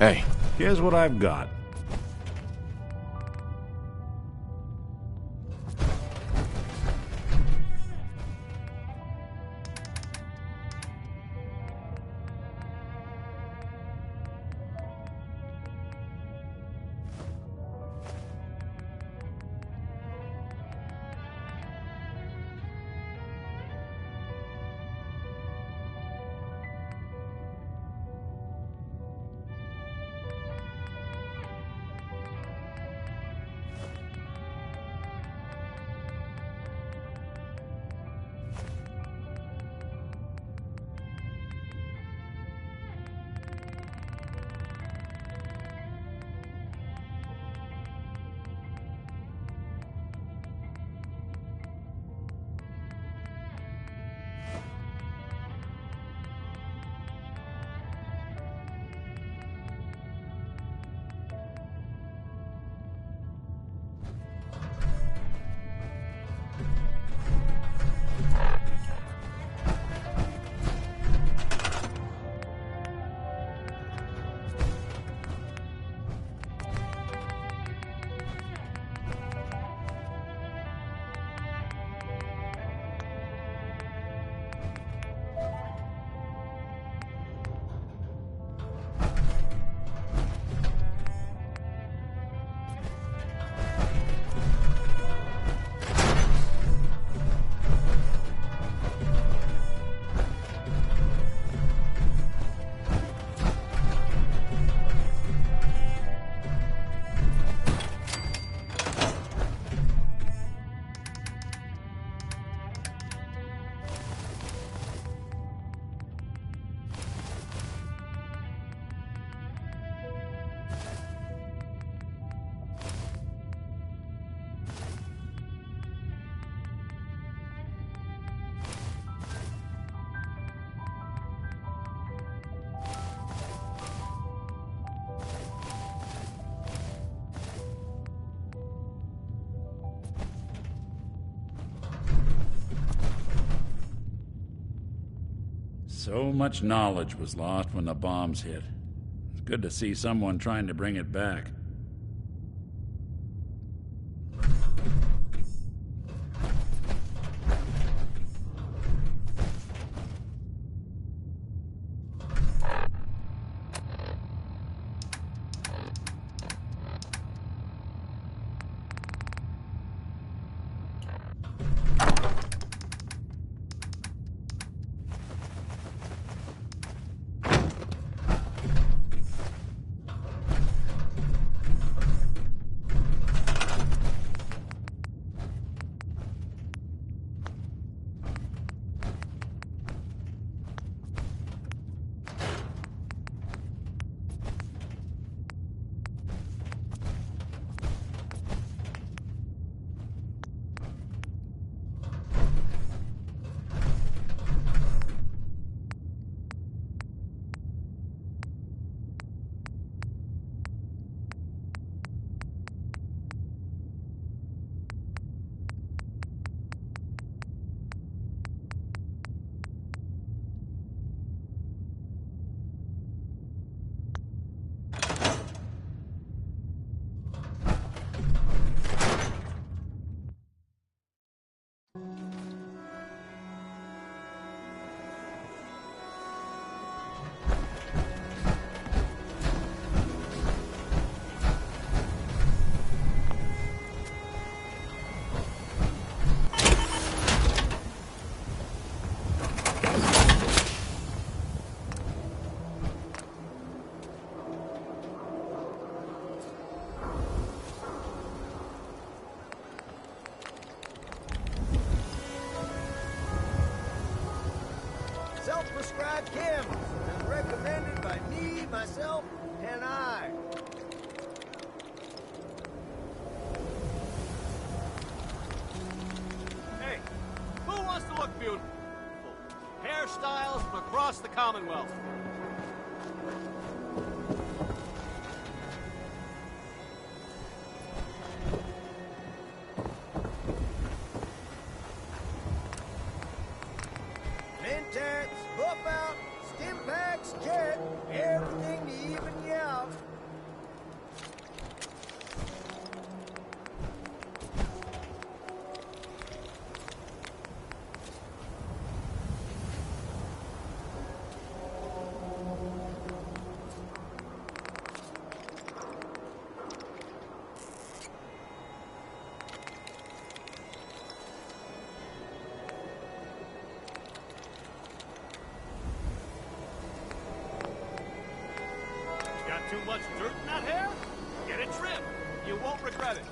Hey, here's what I've got. So much knowledge was lost when the bombs hit. It's good to see someone trying to bring it back. Self-prescribed chem and recommended by me, myself, and I. Hey, who wants to look beautiful? Hairstyles from across the Commonwealth. Mentats, buff out, stim packs, jet, everything to even you out. Too much dirt in that hair? Get it trimmed. You won't regret it.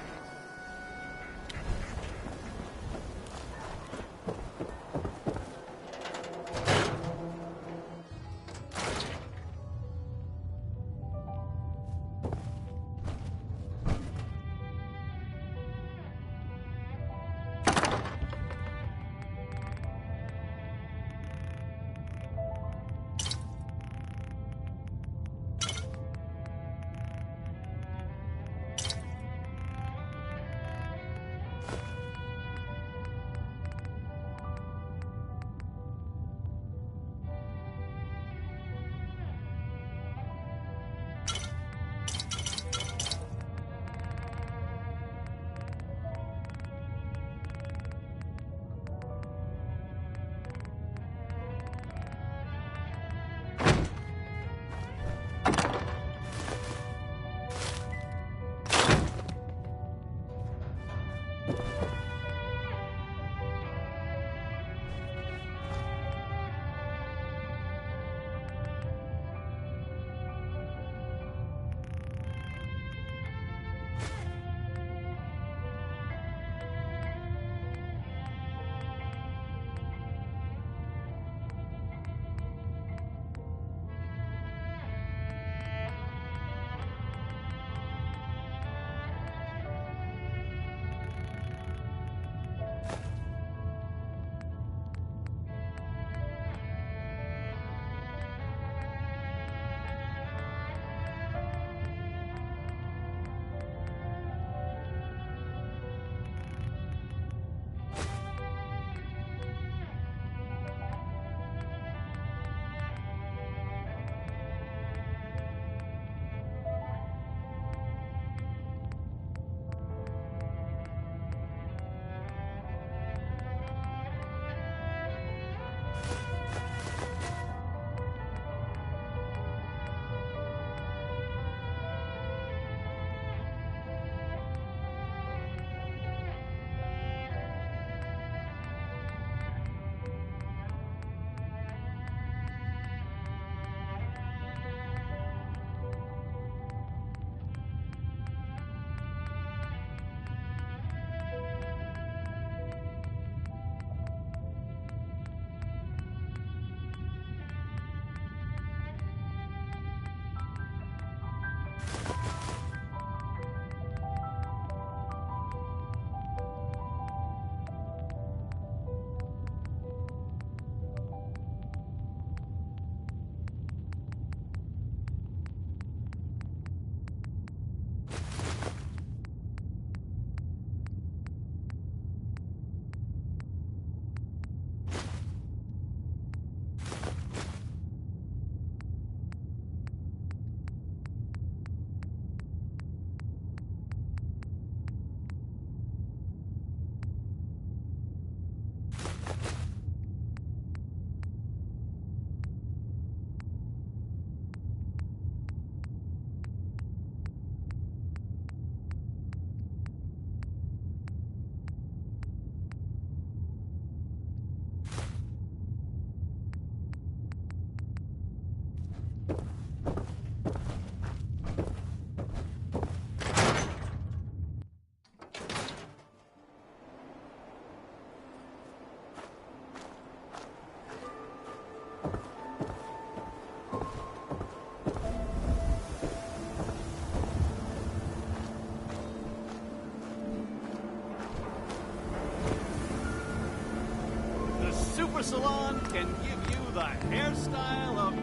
Super Salon can give you the hairstyle of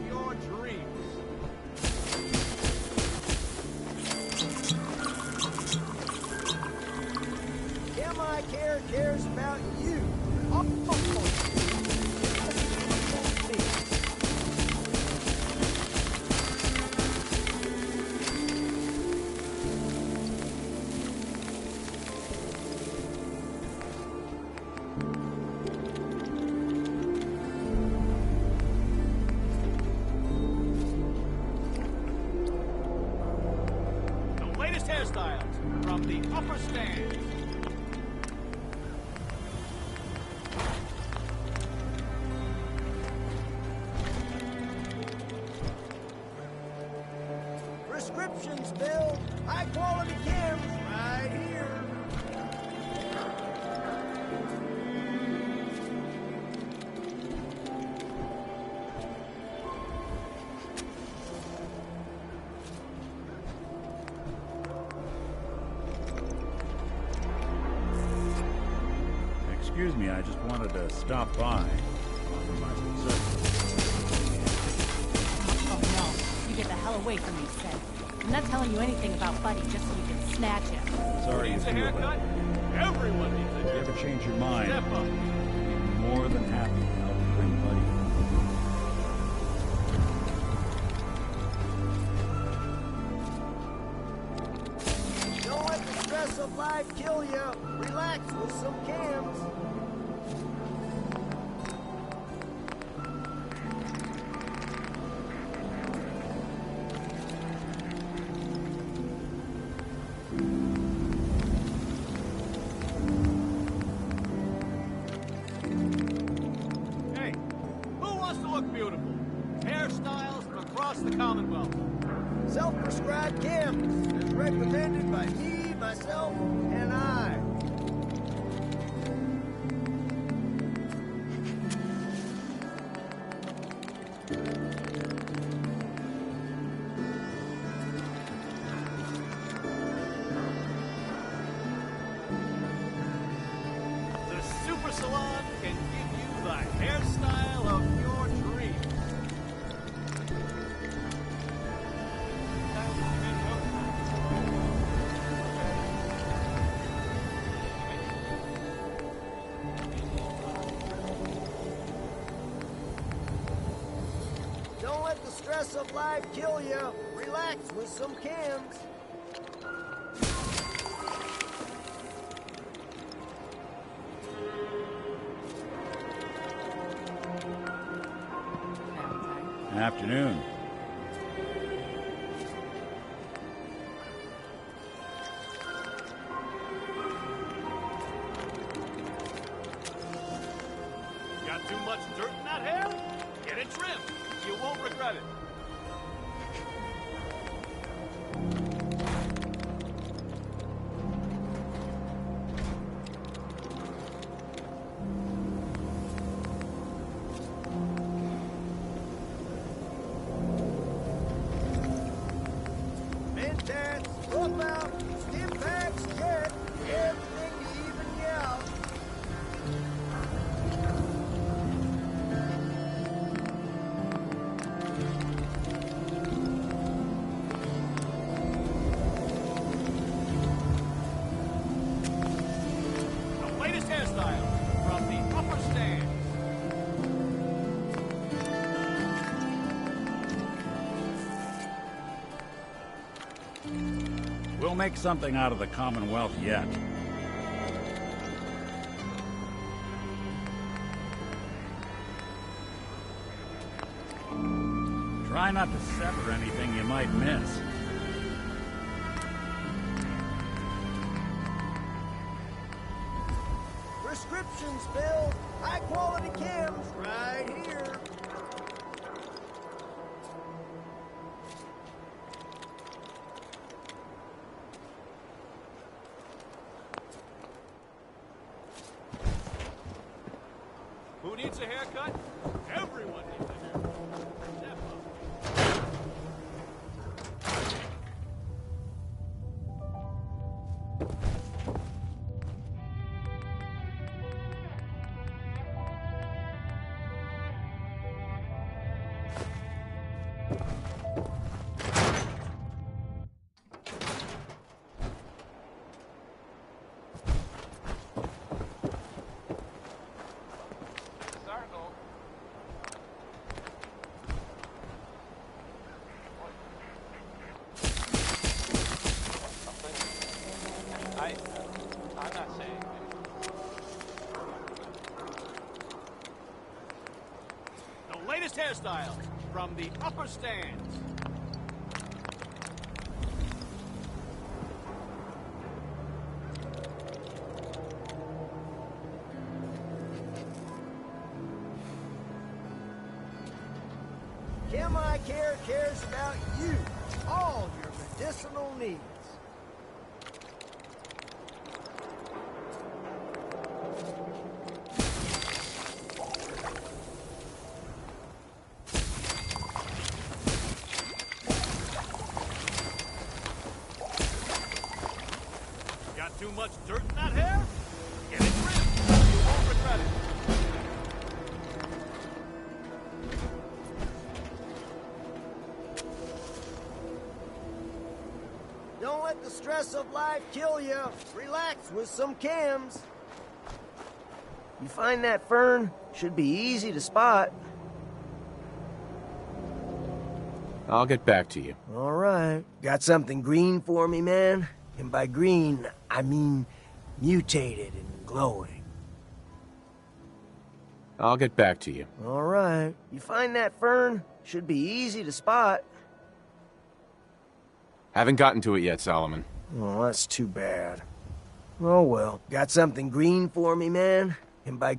your dreams. a.k.a. cares about you. The latest hairstyles from the upper stands. Prescriptions filled, high quality chems right here. Excuse me, I just wanted to stop by. Offer my services. Oh no, you get the hell away from me, Seth. I'm not telling you anything about Buddy just so you can snatch him. Sorry you Needs a feel haircut? that. Everyone needs a If you haircut. ever change your mind, Step up. I'd be more than happy to help you bring Buddy home. Don't let the stress of life kill you. Relax with some chems. Hey, who wants to look beautiful? Hairstyles from across the Commonwealth. Self-prescribed chems is recommended by me, myself, and I. The Super Salon can give you the hairstyle of your dreams. Don't let the stress of life kill you. Relax with some chems. Afternoon. Got too much dirt in that hair? Get it trimmed. You won't regret it. Mentats, rough out, stim packs, jet, everything to even you out. The latest hairstyle from the upper stand. We'll make something out of the Commonwealth yet. Try not to sever anything you might miss. Prescriptions filled, high quality chems right here. Who needs a haircut? Everyone needs a haircut. Step up. I'm not saying. The latest hairstyle from the upper stands. Chem I Care cares about you, all your medicinal needs. Got too much dirt in that hair? Get it trimmed. You won't regret it. Don't let the stress of life kill you. Relax with some chems. You find that fern? Should be easy to spot. I'll get back to you. All right. Got something green for me, man? And by green, I mean mutated and glowing. I'll get back to you. All right. You find that fern? Should be easy to spot. Haven't gotten to it yet, Solomon. Oh, that's too bad. Oh, well. Got something green for me, man? And by...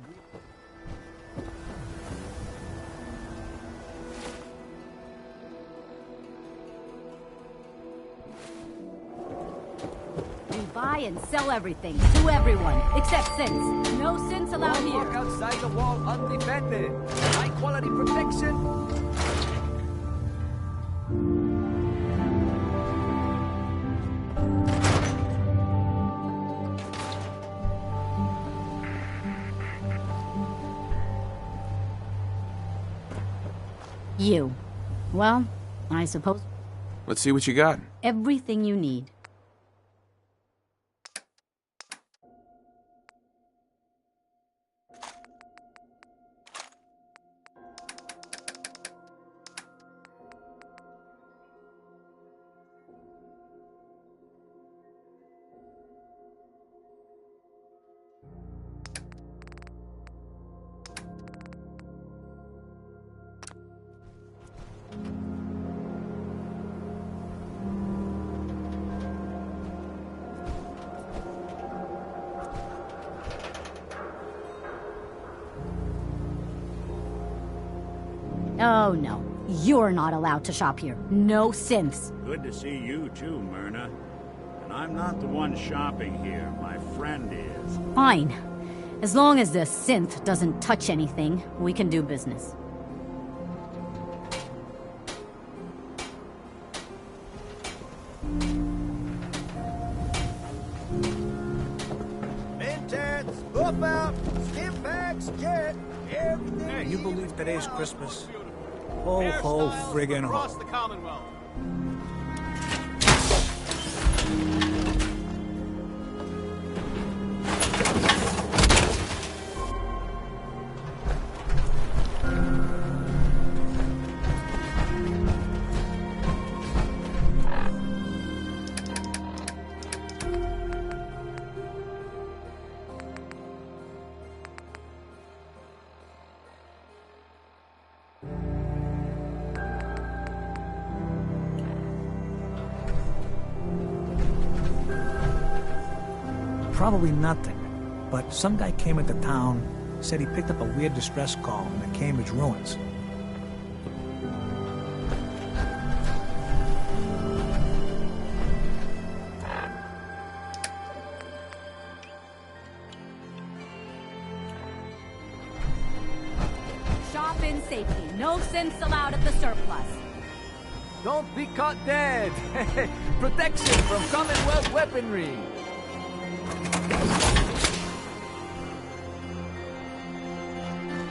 We buy and sell everything to everyone, except synths. No synths allowed Walk here. outside the wall undefended. High quality protection. You. Well, I suppose Let's see what you got. everything you need. Oh, no. You're not allowed to shop here. No synths. Good to see you too, Myrna. And I'm not the one shopping here. My friend is. Fine. As long as the synth doesn't touch anything, we can do business. Mentats, hoof out, stim packs, jet, everything. Can you believe today's Christmas? Ho, ho, friggin' ho. across the Commonwealth. Probably nothing. But some guy came into town, said he picked up a weird distress call in the Cambridge ruins. Shop in safety. No synths allowed at the surplus. Don't be caught dead. Protection from Commonwealth weaponry.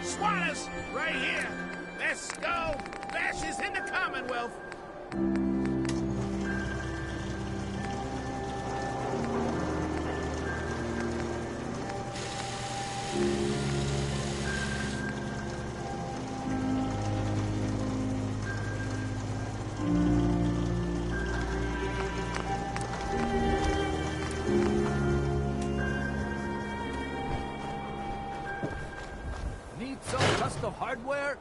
Squatters, right here. Let's go. Bashes in the Commonwealth. Need some custom hardware?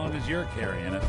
long as you're carrying it.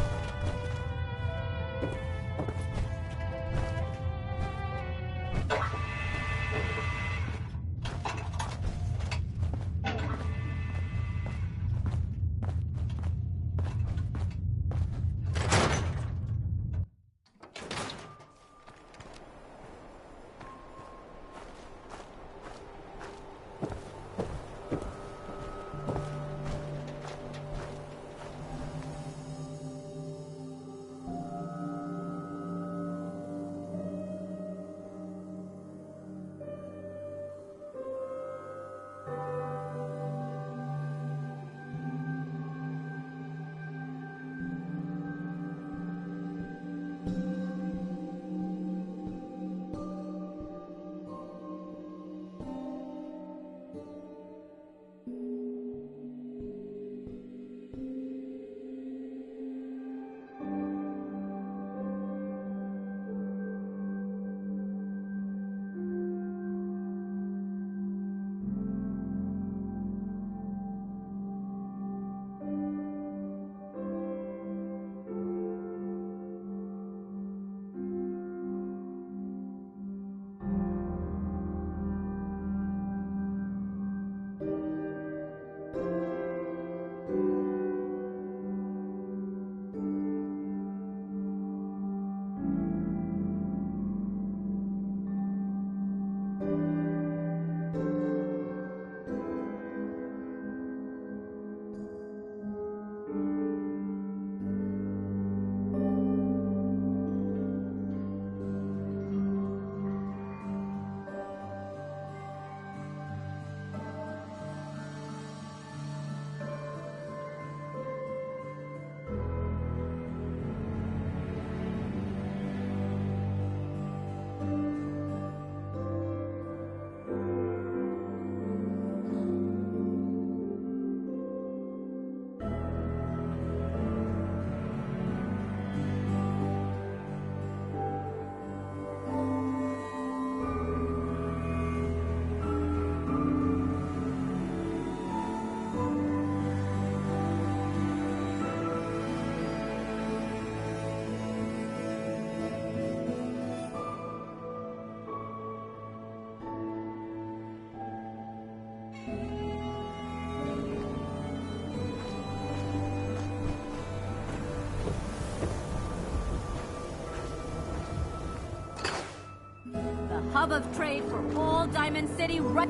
Hub of trade for all Diamond City right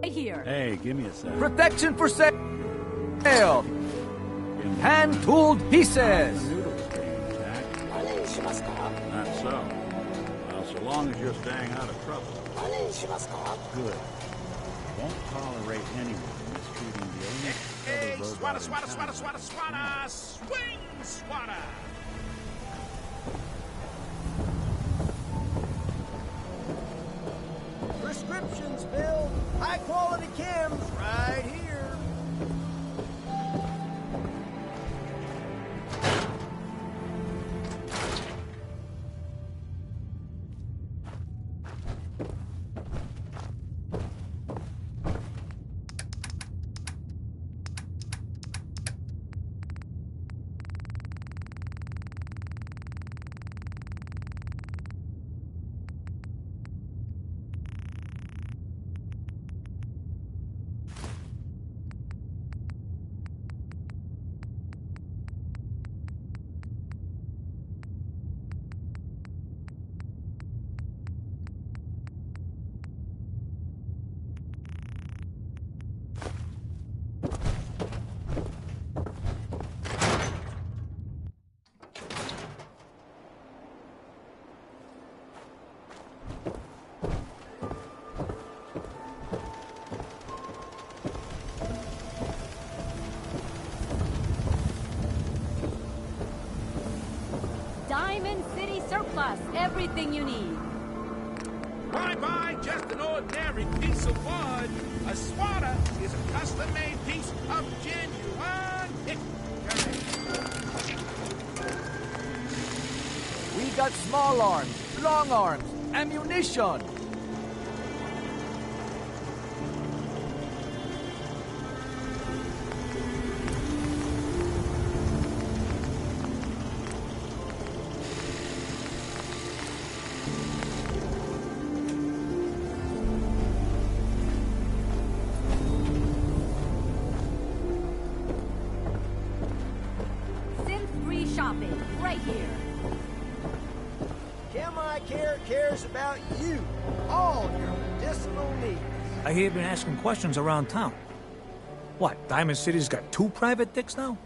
here. Hey, give me a sec. Protection for sale. Hand-tooled pieces. Not so. Well, so long as you're staying out of trouble. Good. Won't tolerate anyone mistreating the only Hey, other swatter, robot swatter, in swatter, town. swatter, swatter! Swing, swatter! Prescriptions filled. High quality chems right here. Diamond City Surplus, everything you need. Why buy just an ordinary piece of wood? A swatter is a custom-made piece of genuine hickory. We got small arms, long arms, ammunition. care cares about you, all your medicinal needs. I hear you've been asking questions around town. What, Diamond City's got 2 private dicks now?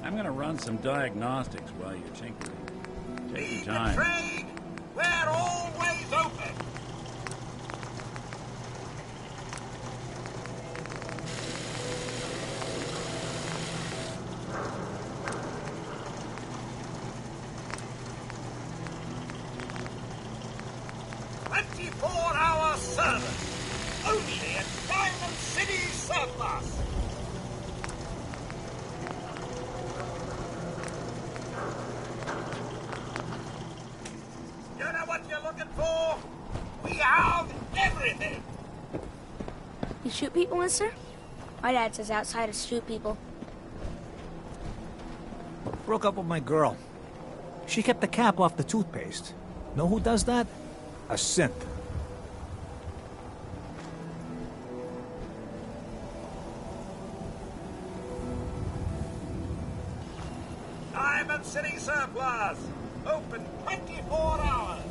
I'm gonna run some diagnostics while you're tinkering. Take your time. Trade, we're always open. "24-hour service. Only at Diamond City Surplus." You know what you're looking for? We have everything. You shoot people, mister? My dad says outsiders shoot people. Broke up with my girl. She kept the cap off the toothpaste. Know who does that? A synth. Diamond City Surplus. Open 24 hours.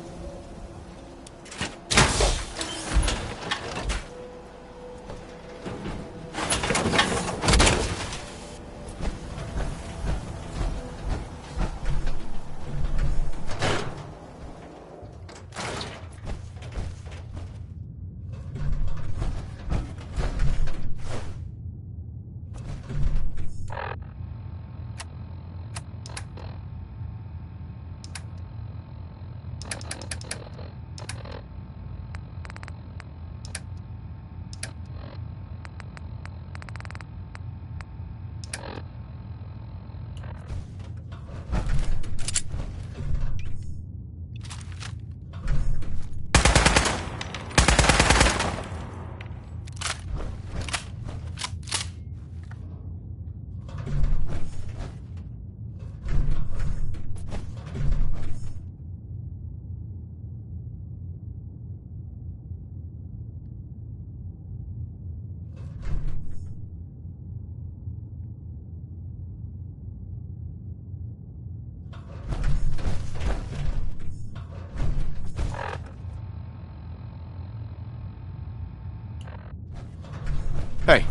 Hey,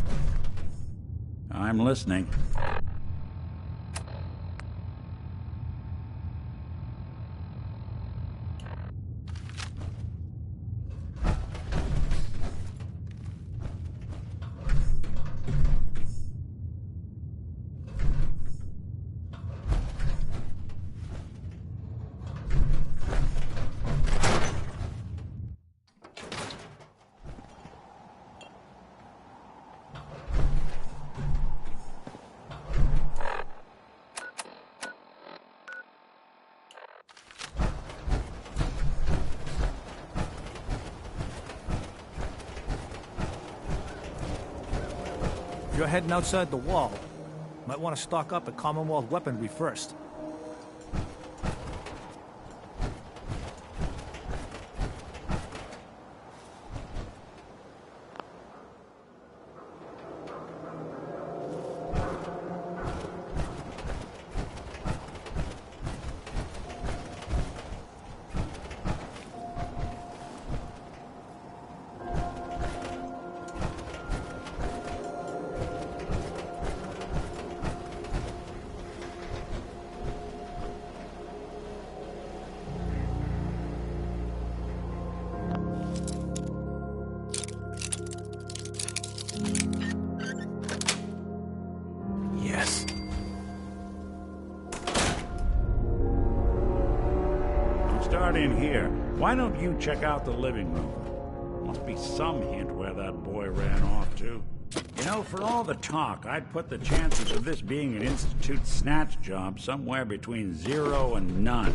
I'm listening. If you're heading outside the wall, might want to stock up at Commonwealth weaponry first. Yes. I'm starting here. Why don't you check out the living room? Must be some hint where that boy ran off to. You know, for all the talk, I'd put the chances of this being an Institute snatch job somewhere between 0 and none.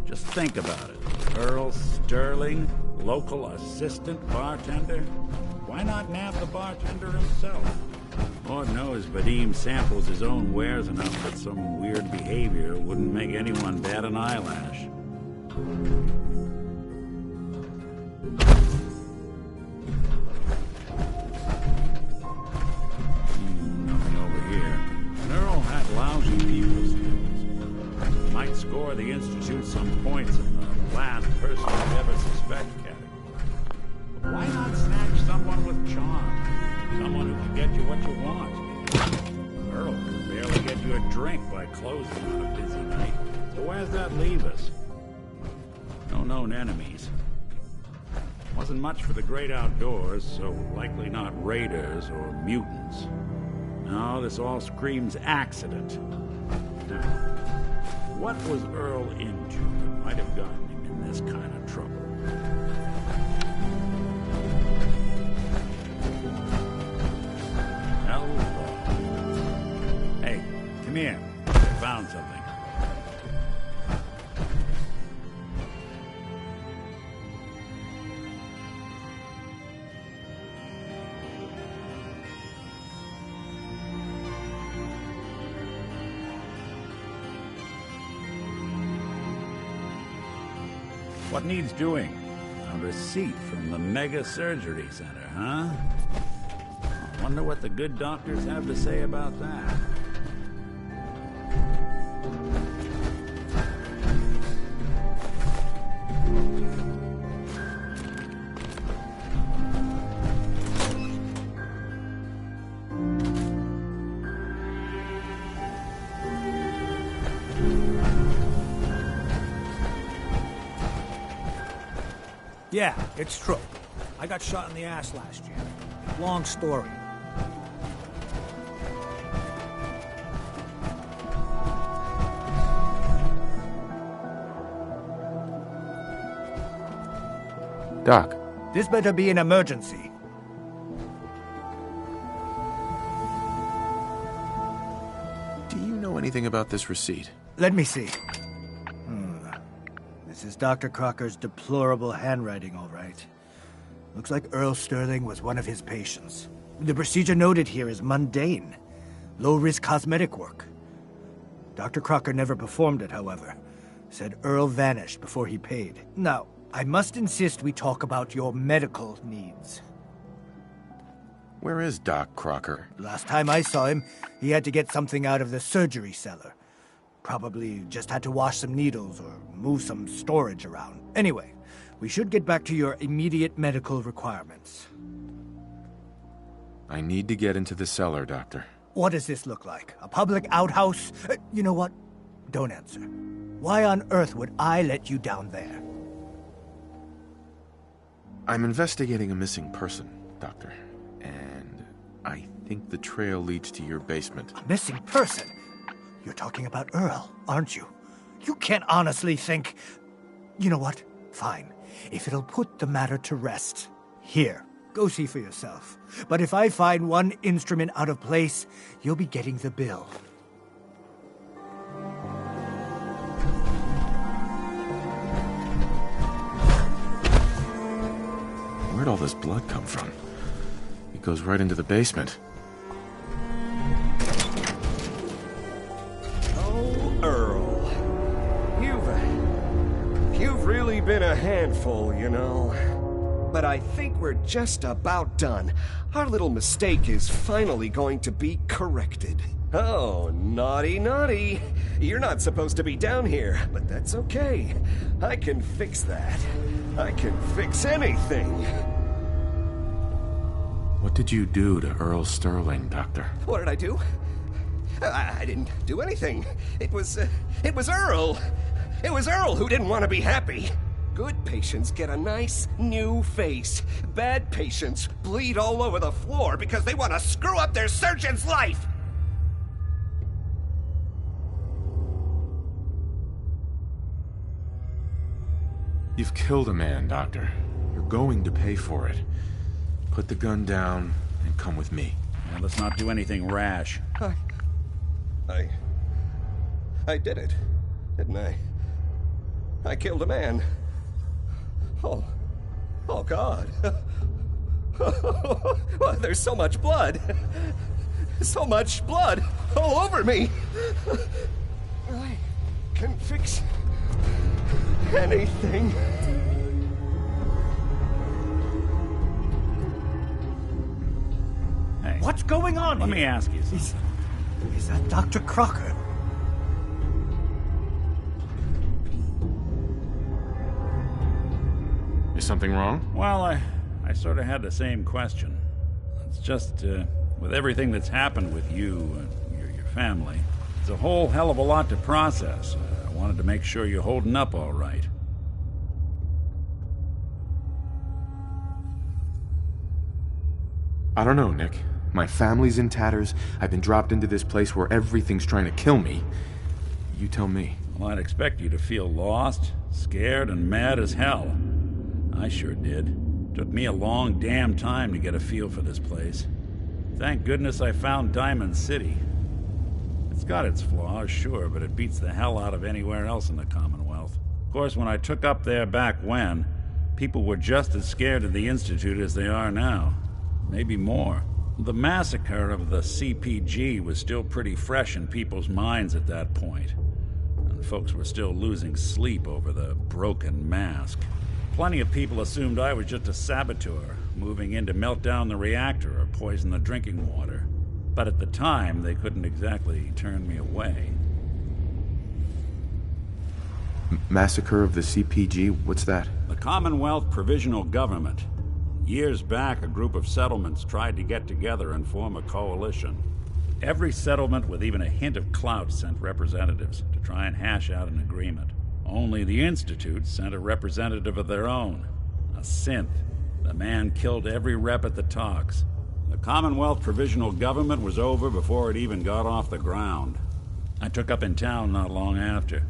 Just think about it. Earl Sterling, local assistant bartender? Why not nab the bartender himself? Lord knows Vadim samples his own wares enough that some weird behavior wouldn't make anyone bat an eyelash. Nothing over here. And Earl might score the Institute some points in the last person you'd ever suspect category. But why not snatch someone with charm? Someone who can get you what you want. Earl can barely get you a drink by closing on a busy night. So where's that leave us? No known enemies. Wasn't much for the great outdoors, so likely not raiders or mutants. No, this all screams accident. Now, what was Earl into that might have gotten him in this kind of trouble? Hey, come here. I found something. What needs doing? A receipt from the Mega Surgery Center, huh? I wonder what the good doctors have to say about that. Yeah, it's true. I got shot in the ass last year. Long story. Doc, This better be an emergency. do you know anything about this receipt? Let me see. This is Dr. Crocker's deplorable handwriting, all right. Looks like Earl Sterling was one of his patients. The procedure noted here is mundane. Low-risk cosmetic work. Dr. Crocker never performed it, however. Said Earl vanished before he paid. Now, I must insist we talk about your medical needs. Where is Doc Crocker? Last time I saw him, he had to get something out of the surgery cellar. Probably just had to wash some needles or move some storage around. Anyway, we should get back to your immediate medical requirements. I need to get into the cellar, Doctor. What does this look like? A public outhouse? You know what? Don't answer. Why on earth would I let you down there? I'm investigating a missing person, Doctor. And I think the trail leads to your basement. A missing person? You're talking about Earl, aren't you? You can't honestly think... You know what? Fine. If it'll put the matter to rest. Here, go see for yourself. But if I find one instrument out of place, you'll be getting the bill. Where'd all this blood come from? It goes right into the basement. Earl, you've really been a handful, you know. But I think we're just about done. Our little mistake is finally going to be corrected. Oh, naughty, naughty. You're not supposed to be down here, but that's okay. I can fix that. I can fix anything. What did you do to Earl Sterling, Doctor? What did I do? I didn't do anything. It was Earl. It was Earl who didn't want to be happy. Good patients get a nice new face. Bad patients bleed all over the floor because they want to screw up their surgeon's life. You've killed a man, Doctor. You're going to pay for it. Put the gun down and come with me. Now, let's not do anything rash. I did it, didn't I? I killed a man. Oh God. Well, there's so much blood. So much blood all over me. I can fix anything. Hey, What's going on let here? me ask you something. Is that Dr. Crocker? something wrong? Well, I sort of had the same question. It's just, with everything that's happened with you and your family, it's a whole hell of a lot to process. I wanted to make sure you're holding up all right. I don't know, Nick. My family's in tatters. I've been dropped into this place where everything's trying to kill me. You tell me. Well, I'd expect you to feel lost, scared, and mad as hell. I sure did. Took me a long damn time to get a feel for this place. Thank goodness I found Diamond City. It's got its flaws, sure, but it beats the hell out of anywhere else in the Commonwealth. Of course, when I took up there back when, people were just as scared of the Institute as they are now. Maybe more. The massacre of the CPG was still pretty fresh in people's minds at that point, and folks were still losing sleep over the broken mask. Plenty of people assumed I was just a saboteur, moving in to melt down the reactor or poison the drinking water. But at the time, they couldn't exactly turn me away. Massacre of the CPG? What's that? The Commonwealth Provisional Government. Years back, a group of settlements tried to get together and form a coalition. Every settlement with even a hint of clout sent representatives to try and hash out an agreement. Only the Institute sent a representative of their own, a synth. The man killed every rep at the talks. The Commonwealth Provisional Government was over before it even got off the ground. I took up in town not long after.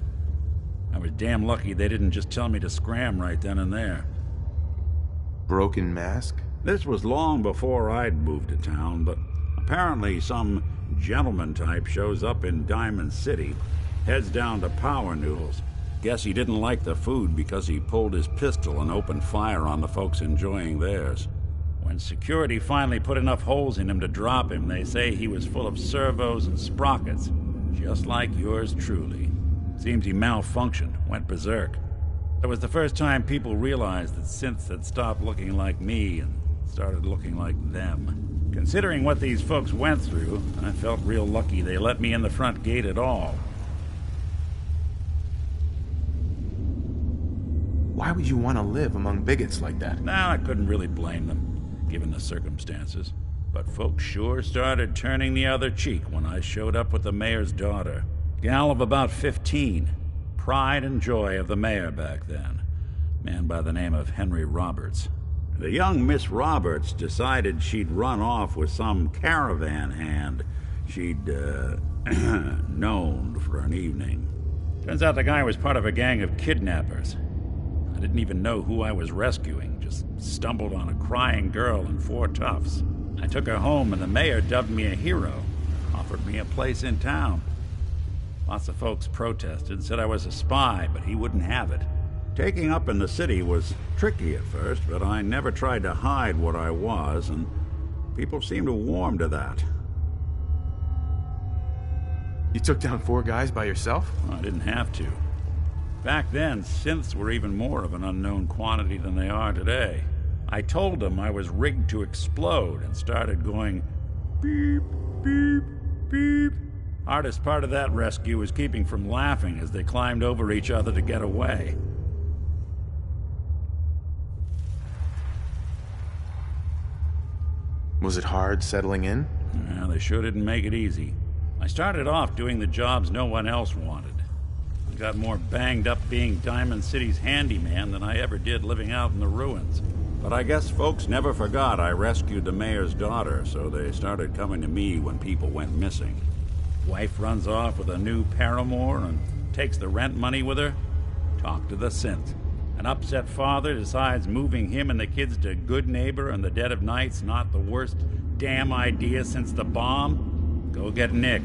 I was damn lucky they didn't just tell me to scram right then and there. Broken mask? This was long before I'd moved to town, but apparently some gentleman type shows up in Diamond City, heads down to Power Noodles. Guess he didn't like the food because he pulled his pistol and opened fire on the folks enjoying theirs. When security finally put enough holes in him to drop him, they say he was full of servos and sprockets, just like yours truly. Seems he malfunctioned, went berserk. It was the first time people realized that synths had stopped looking like me and started looking like them. Considering what these folks went through, I felt real lucky they let me in the front gate at all. Why would you want to live among bigots like that? Nah, I couldn't really blame them, given the circumstances. But folks sure started turning the other cheek when I showed up with the mayor's daughter. Gal of about 15. Pride and joy of the mayor back then. Man by the name of Henry Roberts. The young Miss Roberts decided she'd run off with some caravan hand she'd, known for an evening. Turns out the guy was part of a gang of kidnappers. I didn't even know who I was rescuing, just stumbled on a crying girl and 4 toughs. I took her home and the mayor dubbed me a hero, offered me a place in town. Lots of folks protested, said I was a spy, but he wouldn't have it. Taking up in the city was tricky at first, but I never tried to hide what I was, and people seemed to warm to that. You took down 4 guys by yourself? I didn't have to. Back then, synths were even more of an unknown quantity than they are today. I told them I was rigged to explode and started going beep, beep, beep. Hardest part of that rescue was keeping from laughing as they climbed over each other to get away. Was it hard settling in? Yeah, they sure didn't make it easy. I started off doing the jobs no one else wanted. I got more banged up being Diamond City's handyman than I ever did living out in the ruins. But I guess folks never forgot I rescued the mayor's daughter, so they started coming to me when people went missing. Wife runs off with a new paramour and takes the rent money with her. Talk to the synth. An upset father decides moving him and the kids to Good Neighbor in the dead of night's not the worst damn idea since the bomb. Go get Nick.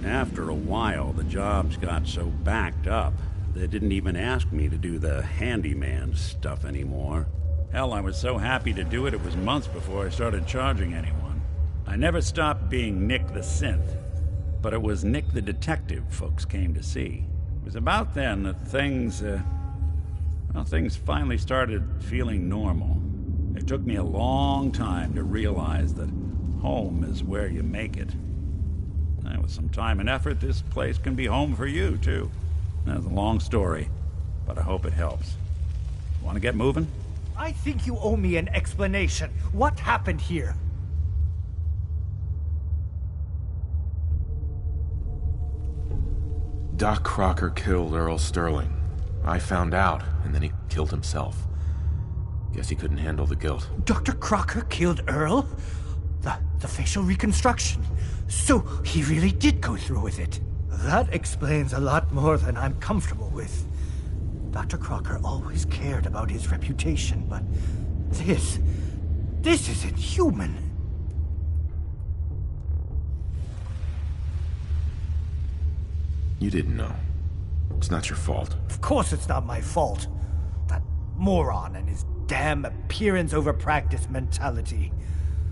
After a while, the jobs got so backed up, they didn't even ask me to do the handyman stuff anymore. Hell, I was so happy to do it, it was months before I started charging anyone. I never stopped being Nick the Synth, but it was Nick the Detective folks came to see. It was about then that things finally started feeling normal. It took me a long time to realize that home is where you make it. And with some time and effort, this place can be home for you, too. That's a long story, but I hope it helps. Want to get moving? I think you owe me an explanation. What happened here? Doc Crocker killed Earl Sterling. I found out, and then he killed himself. Guess he couldn't handle the guilt. Dr. Crocker killed Earl? The facial reconstruction. So he really did go through with it. That explains a lot more than I'm comfortable with. Dr. Crocker always cared about his reputation, but this isn't human. You didn't know. It's not your fault. Of course it's not my fault. That moron and his damn appearance over practice mentality.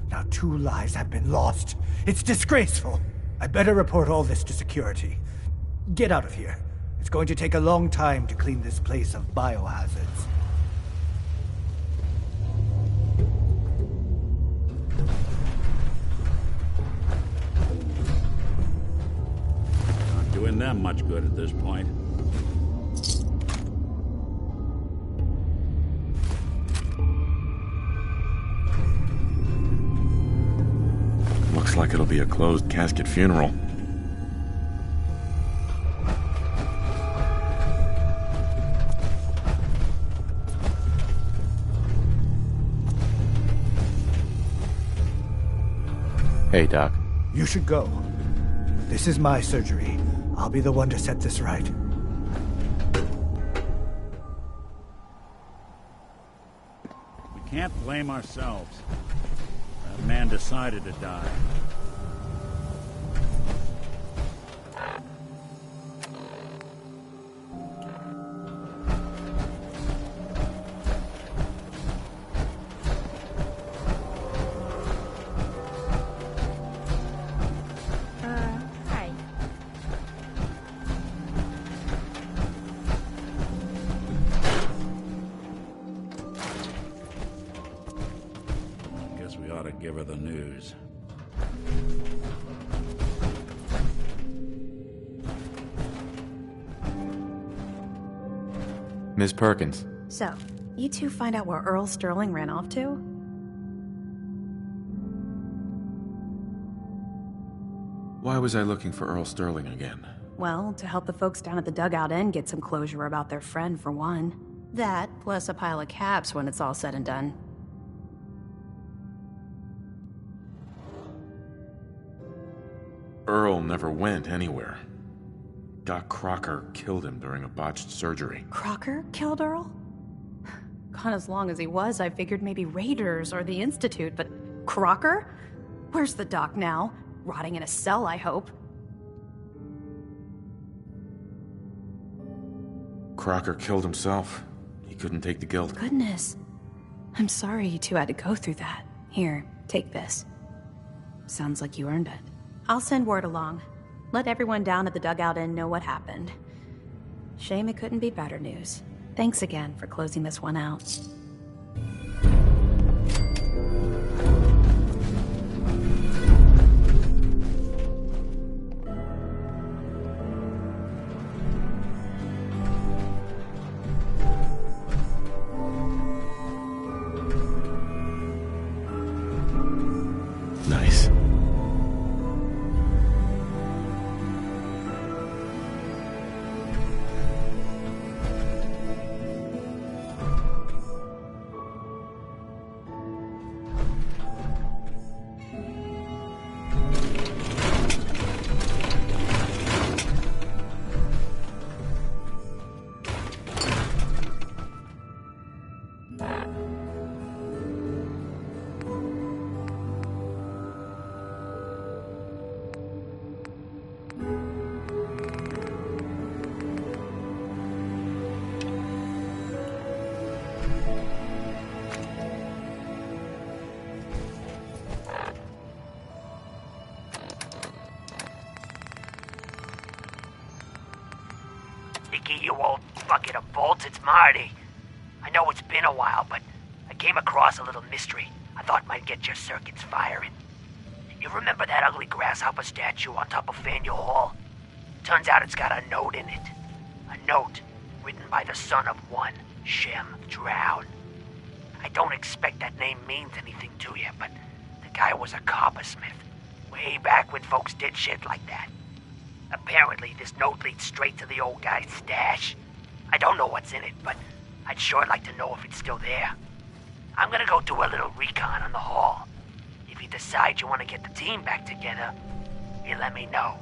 Now 2 lives have been lost. It's disgraceful. I better report all this to security. Get out of here. It's going to take a long time to clean this place of biohazards. Not doing them much good at this point. Looks like it'll be a closed casket funeral. Hey, Doc. You should go. This is my surgery. I'll be the one to set this right. We can't blame ourselves. That man decided to die. Hi. Guess we ought to give her the news. Miss Perkins. So, you two find out where Earl Sterling ran off to? Why was I looking for Earl Sterling again? Well, to help the folks down at the dugout inn get some closure about their friend, for one. That, plus a pile of caps when it's all said and done. Earl never went anywhere. Doc Crocker killed him during a botched surgery. Crocker killed Earl? Gone as long as he was, I figured maybe Raiders or the Institute, but Crocker? Where's the doc now? Rotting in a cell, I hope. Crocker killed himself. He couldn't take the guilt. Goodness. I'm sorry you two had to go through that. Here, take this. Sounds like you earned it. I'll send word along. Let everyone down at the dugout inn know what happened. Shame it couldn't be better news. Thanks again for closing this one out. Nice. Nicky, you old bucket of bolts, it's Marty. I know it's been a while, but I came across a little mystery I thought might get your circuits firing. You remember that ugly grasshopper statue on top of Faneuil Hall? Turns out it's got a note in it. A note written by the son of one Shem Drown. I don't expect that name means anything to you, but the guy was a coppersmith. Way back when folks did shit like that. Apparently, this note leads straight to the old guy's stash. I don't know what's in it, but I'd sure like to know if it's still there. I'm gonna go do a little recon on the hall. If you decide you want to get the team back together, you let me know.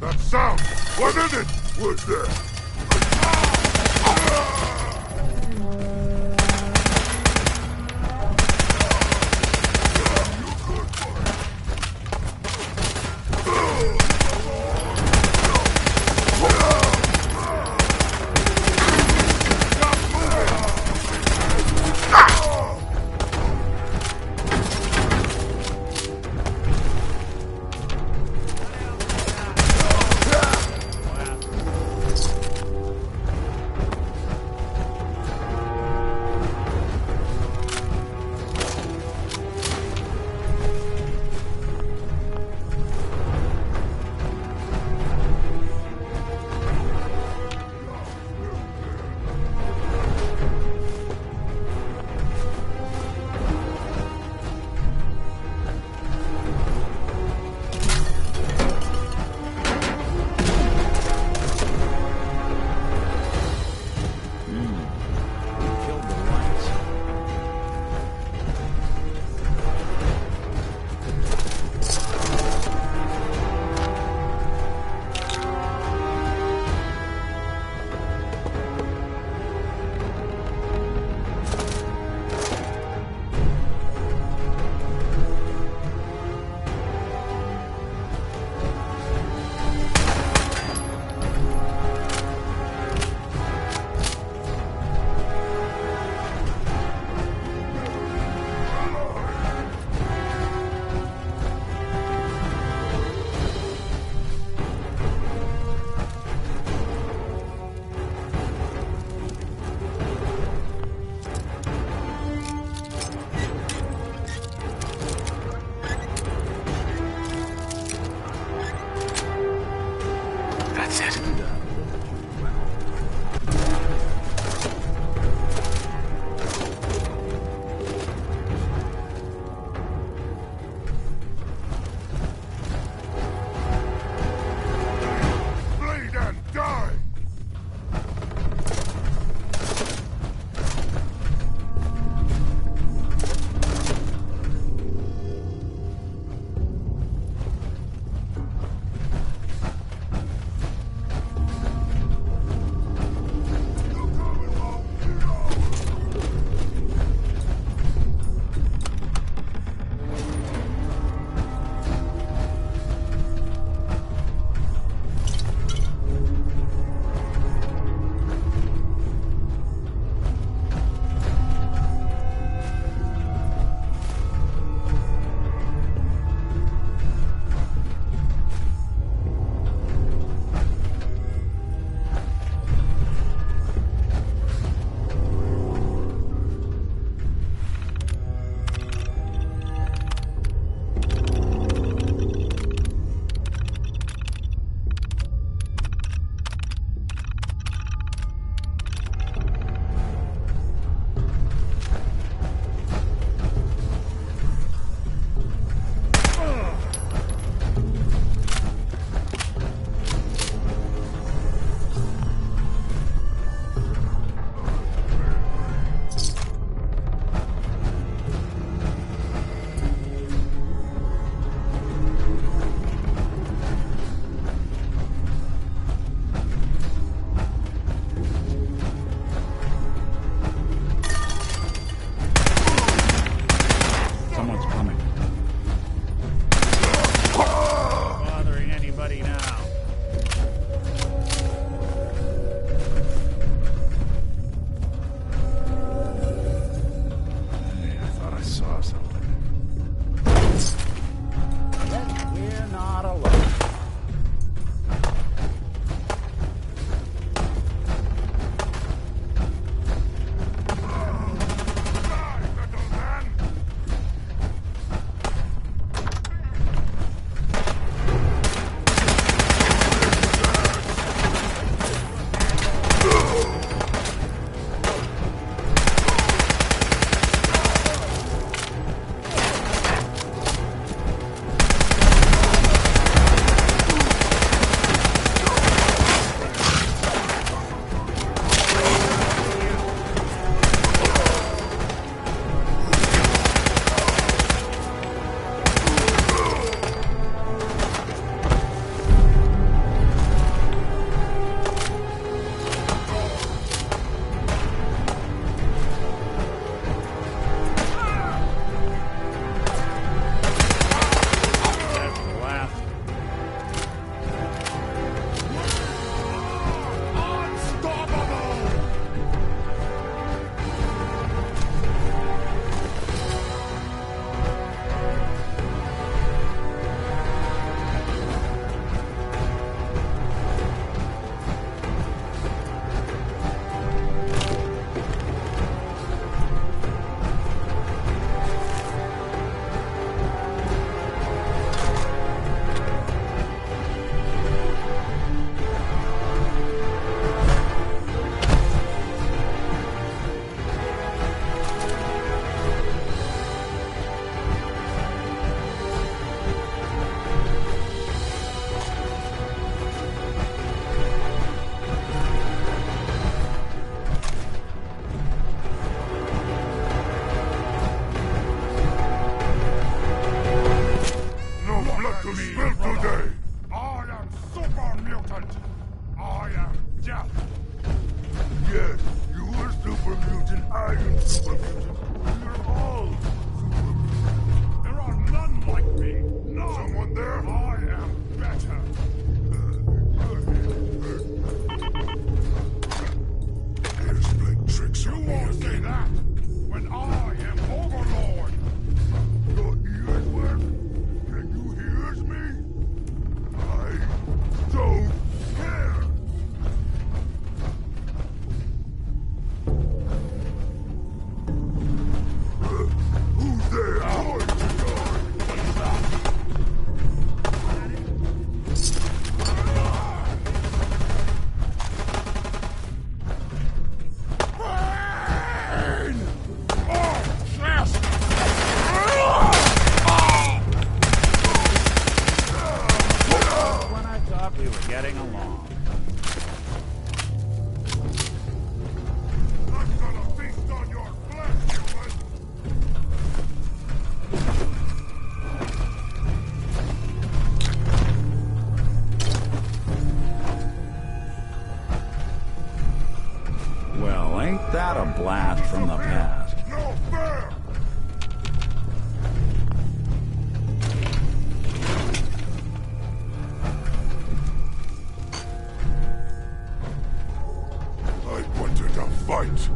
That sound! What in it was that? we were getting along. I'm gonna feast on your flesh, human! Well, ain't that a blast from the past? No fair! I wanted to fight.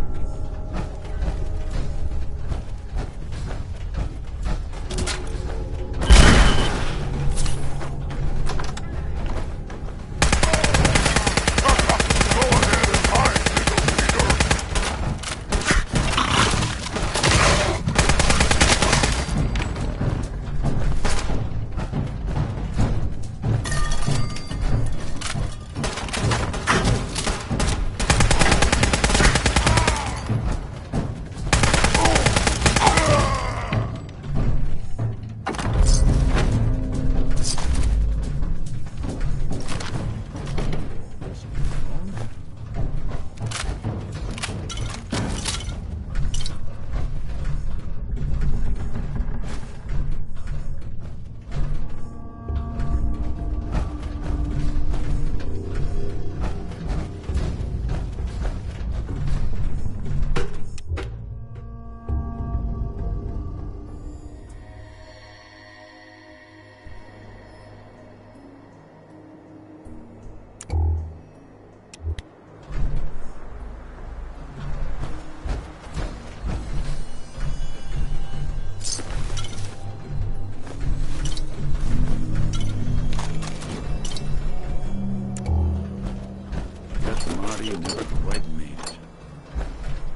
Guess Marty never quite made it.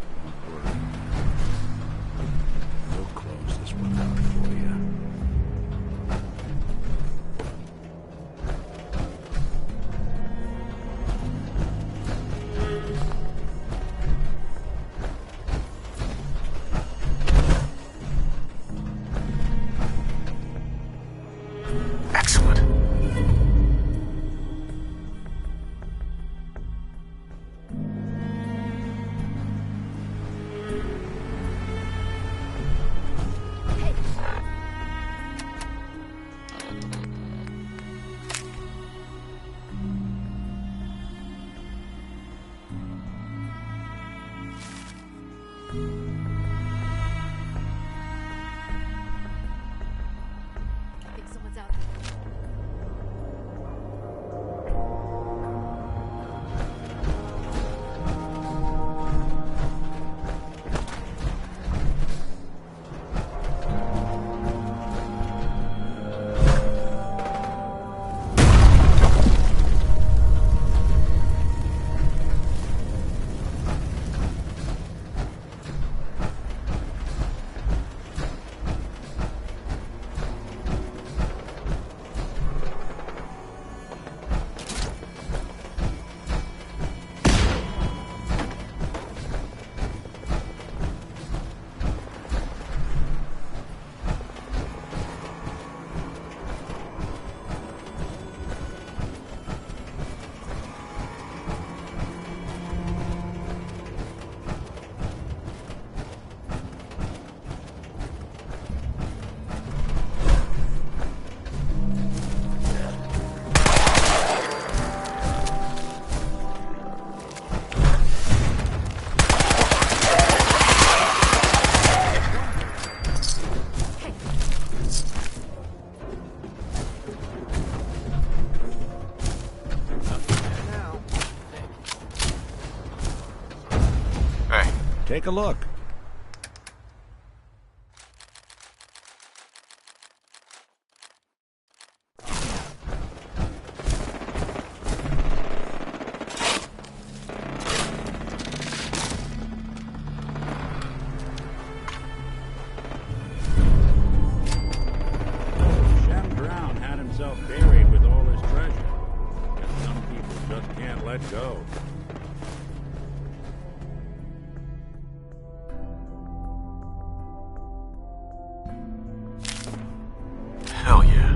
Don't worry. We'll close this one out for you. Excellent. I think someone's out there. Take a look. Shem Brown had himself buried with all his treasure. Guess some people just can't let go. Hell yeah.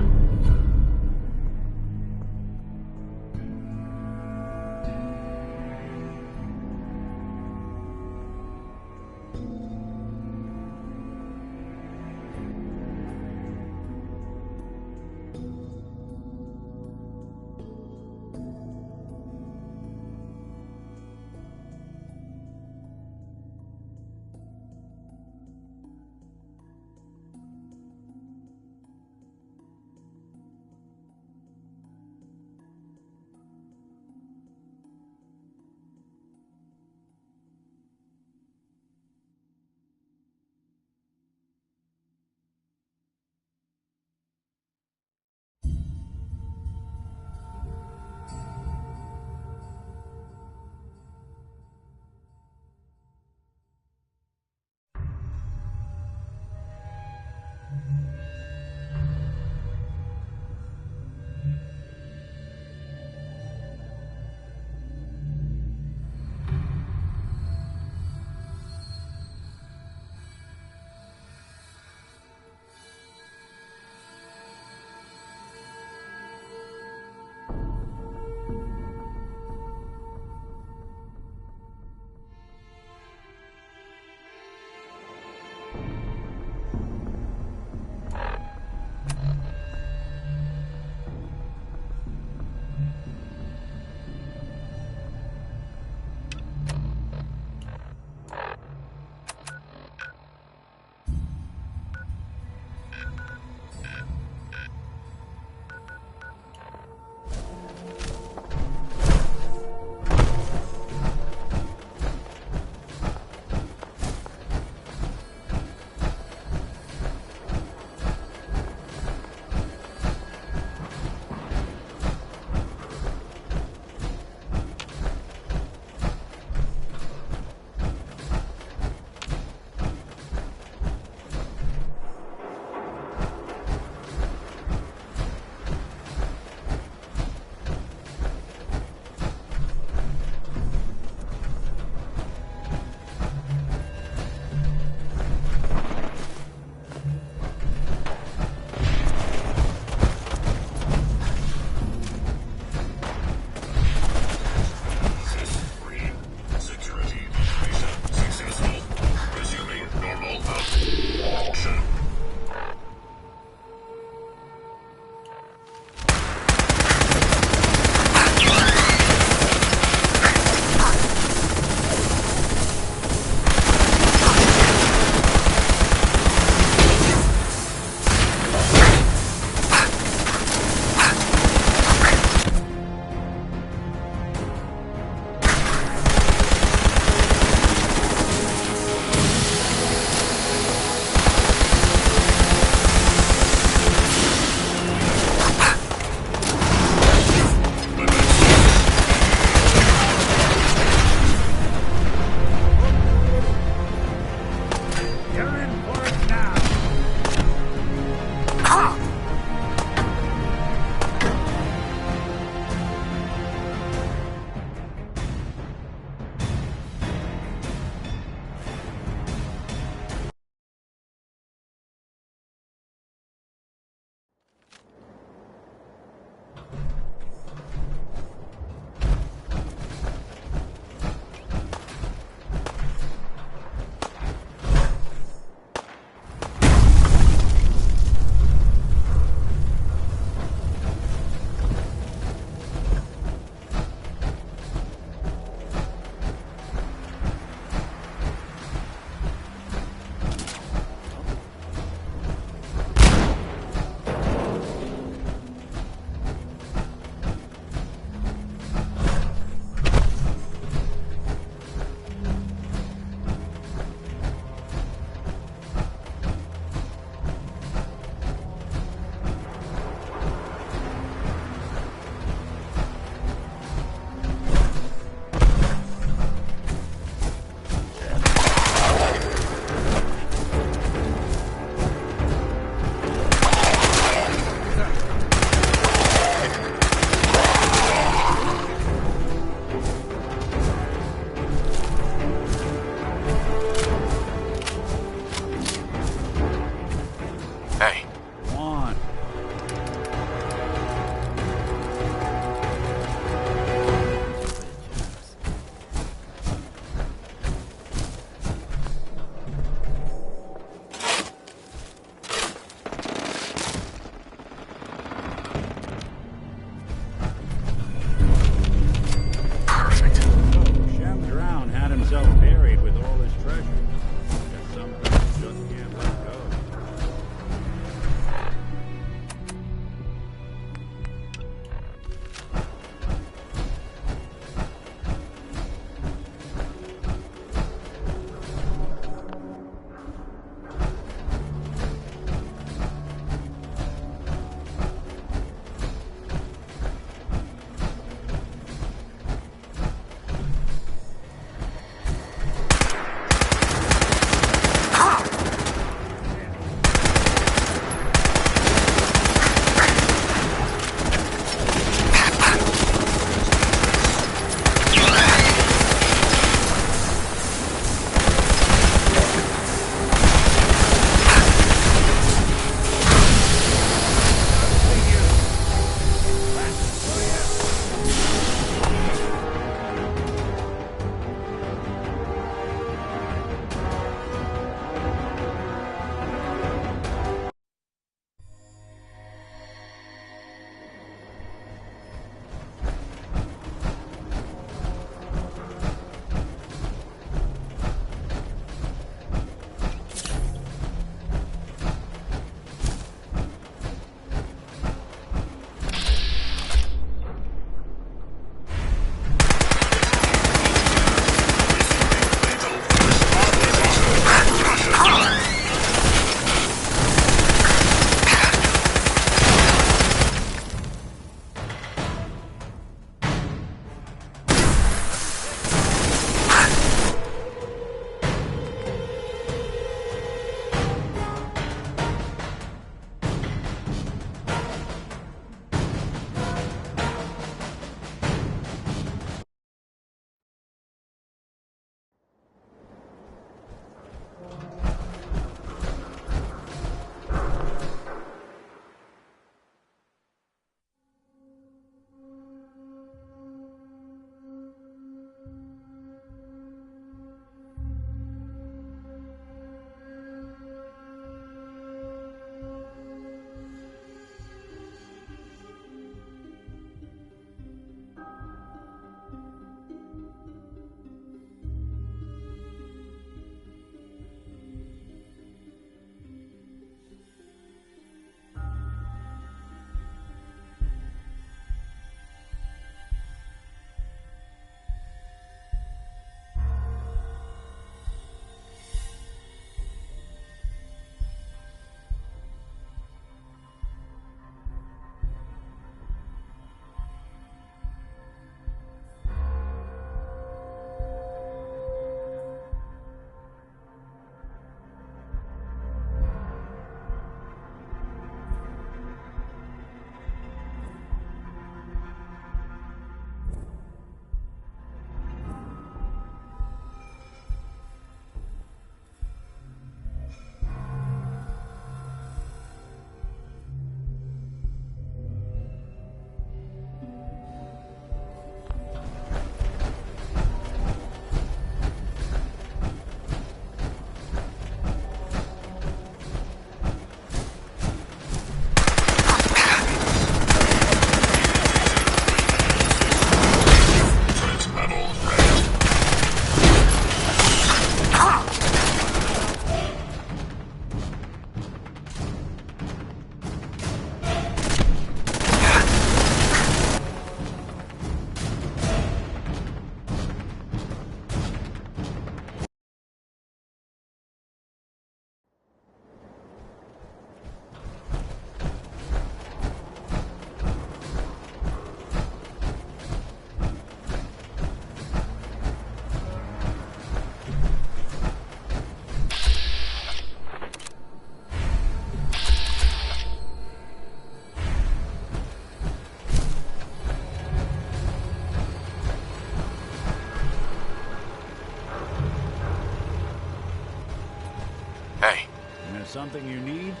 something you need?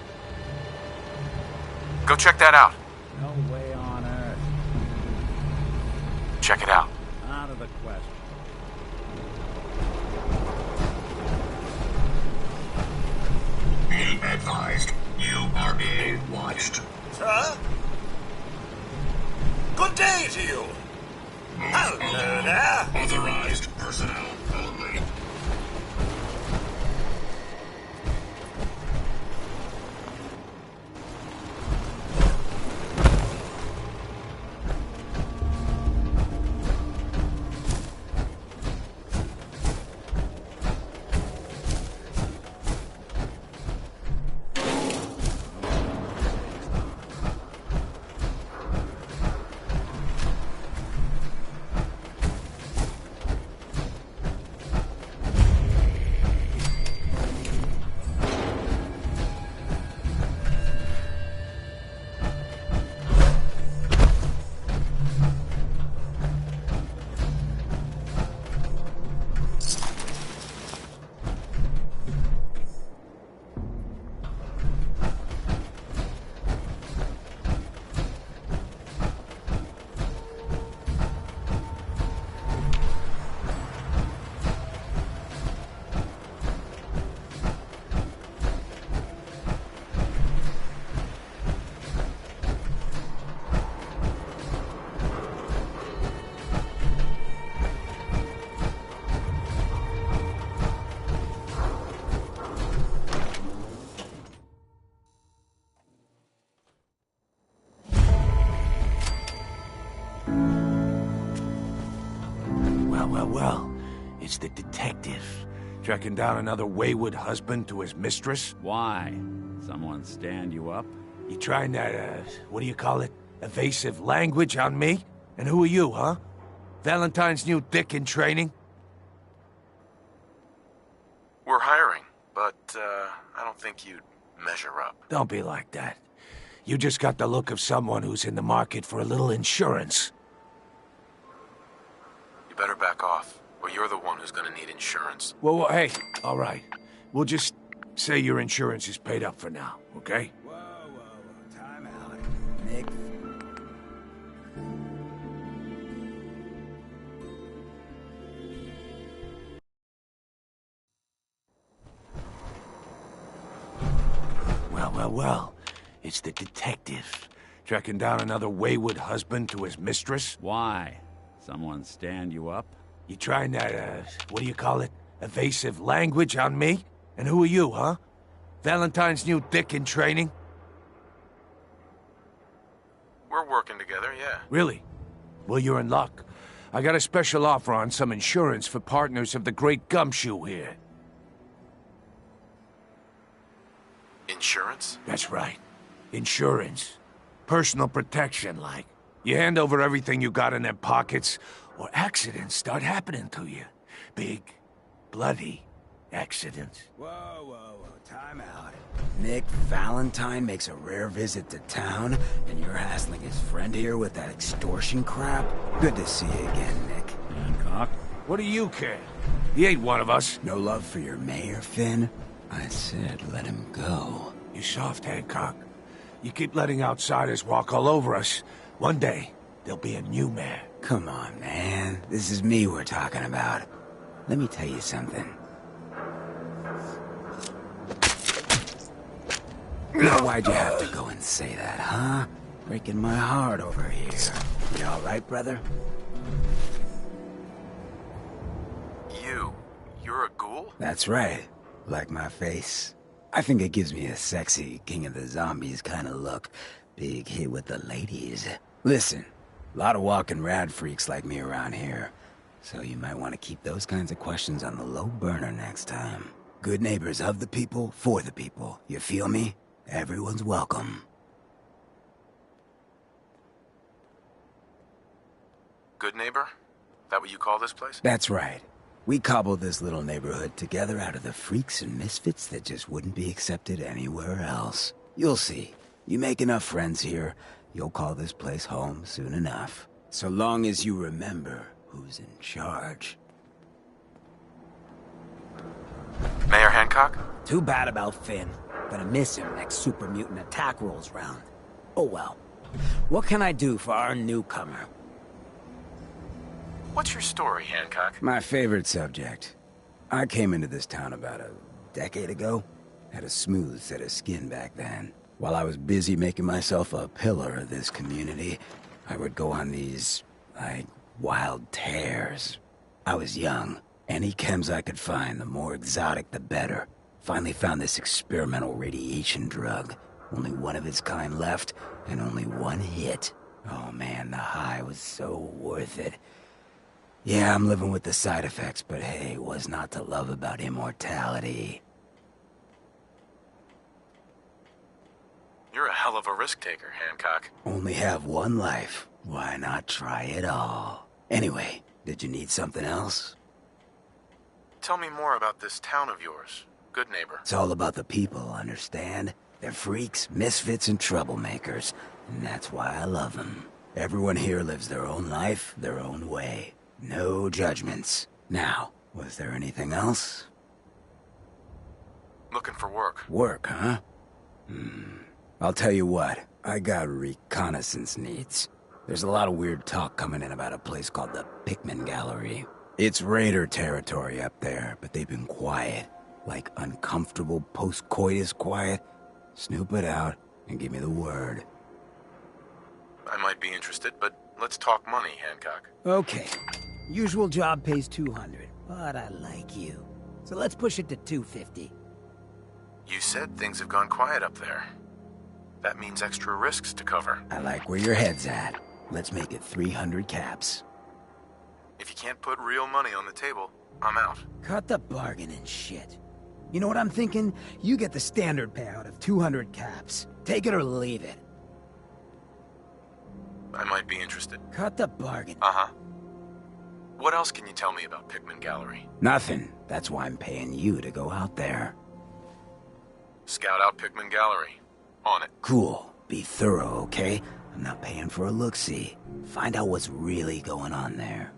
Go check that out. No way on earth. Check it out. Out of the question. Be advised, you are being watched. Sir? Good day to you. Hello there. Authorized personnel only. Well, it's the detective. Tracking down another wayward husband to his mistress? Why? Someone stand you up? You trying that, what do you call it? Evasive language on me? And who are you, huh? Valentine's new dick in training? We're hiring, but, I don't think you'd measure up. Don't be like that. You just got the look of someone who's in the market for a little insurance. You better back off, or you're the one who's gonna need insurance. Well, hey, all right. We'll just say your insurance is paid up for now, okay? Whoa, time out. Nick. Well, it's the detective. Tracking down another wayward husband to his mistress? Why? Someone stand you up? You trying that, what do you call it? Evasive language on me? And who are you, huh? Valentine's new dick in training? We're working together, yeah. Really? Well, you're in luck. I got a special offer on some insurance for partners of the Great Gumshoe here. Insurance? That's right. Insurance. Personal protection, like. You hand over everything you got in them pockets, or accidents start happening to you. Big, bloody accidents. Whoa, time out. Nick Valentine makes a rare visit to town, and you're hassling his friend here with that extortion crap? Good to see you again, Nick. Hancock? What do you care? He ain't one of us. No love for your mayor, Finn? I said let him go. You soft, Hancock. You keep letting outsiders walk all over us. One day, there'll be a new mayor. Come on, man. This is me we're talking about. Let me tell you something. Now, why'd you have to go and say that, huh? Breaking my heart over here. You all right, brother? You're a ghoul? That's right. Like my face. I think it gives me a sexy King of the Zombies kind of look. Big hit with the ladies. Listen, a lot of walking rad freaks like me around here. So you might want to keep those kinds of questions on the low burner next time. Good neighbors of the people, for the people. You feel me? Everyone's welcome. Good neighbor? That what you call this place? That's right. We cobbled this little neighborhood together out of the freaks and misfits that just wouldn't be accepted anywhere else. You'll see. You make enough friends here, you'll call this place home soon enough. So long as you remember who's in charge. Mayor Hancock? Too bad about Finn. Gonna miss him next super mutant attack rolls round. Oh well. What can I do for our newcomer? What's your story, Hancock? My favorite subject. I came into this town about a decade ago. Had a smooth set of skin back then. While I was busy making myself a pillar of this community, I would go on these, like, wild tears. I was young. Any chems I could find, the more exotic the better. Finally found this experimental radiation drug. Only one of its kind left, and only one hit. Oh man, the high was so worth it. Yeah, I'm living with the side effects, but hey, what's not to love about immortality? You're a hell of a risk taker, Hancock. Only have one life. Why not try it all? Anyway, did you need something else? Tell me more about this town of yours. Good neighbor. It's all about the people, understand? They're freaks, misfits, and troublemakers, and that's why I love them. Everyone here lives their own life, their own way. No judgments. Now, was there anything else? Looking for work. Work, huh? I'll tell you what, I got reconnaissance needs. There's a lot of weird talk coming in about a place called the Pikmin Gallery. It's raider territory up there, but they've been quiet. Like uncomfortable post-coitus quiet. Snoop it out and give me the word. I might be interested, but let's talk money, Hancock. Okay. Usual job pays 200, but I like you. So let's push it to 250. You said things have gone quiet up there. That means extra risks to cover. I like where your head's at. Let's make it 300 caps. If you can't put real money on the table, I'm out. Cut the bargain and shit. You know what I'm thinking? You get the standard payout of 200 caps. Take it or leave it. I might be interested. Cut the bargain. Uh-huh. What else can you tell me about Pikmin Gallery? Nothing. That's why I'm paying you to go out there. Scout out Pikmin Gallery. On it. Cool. Be thorough, okay? I'm not paying for a look-see. Find out what's really going on there.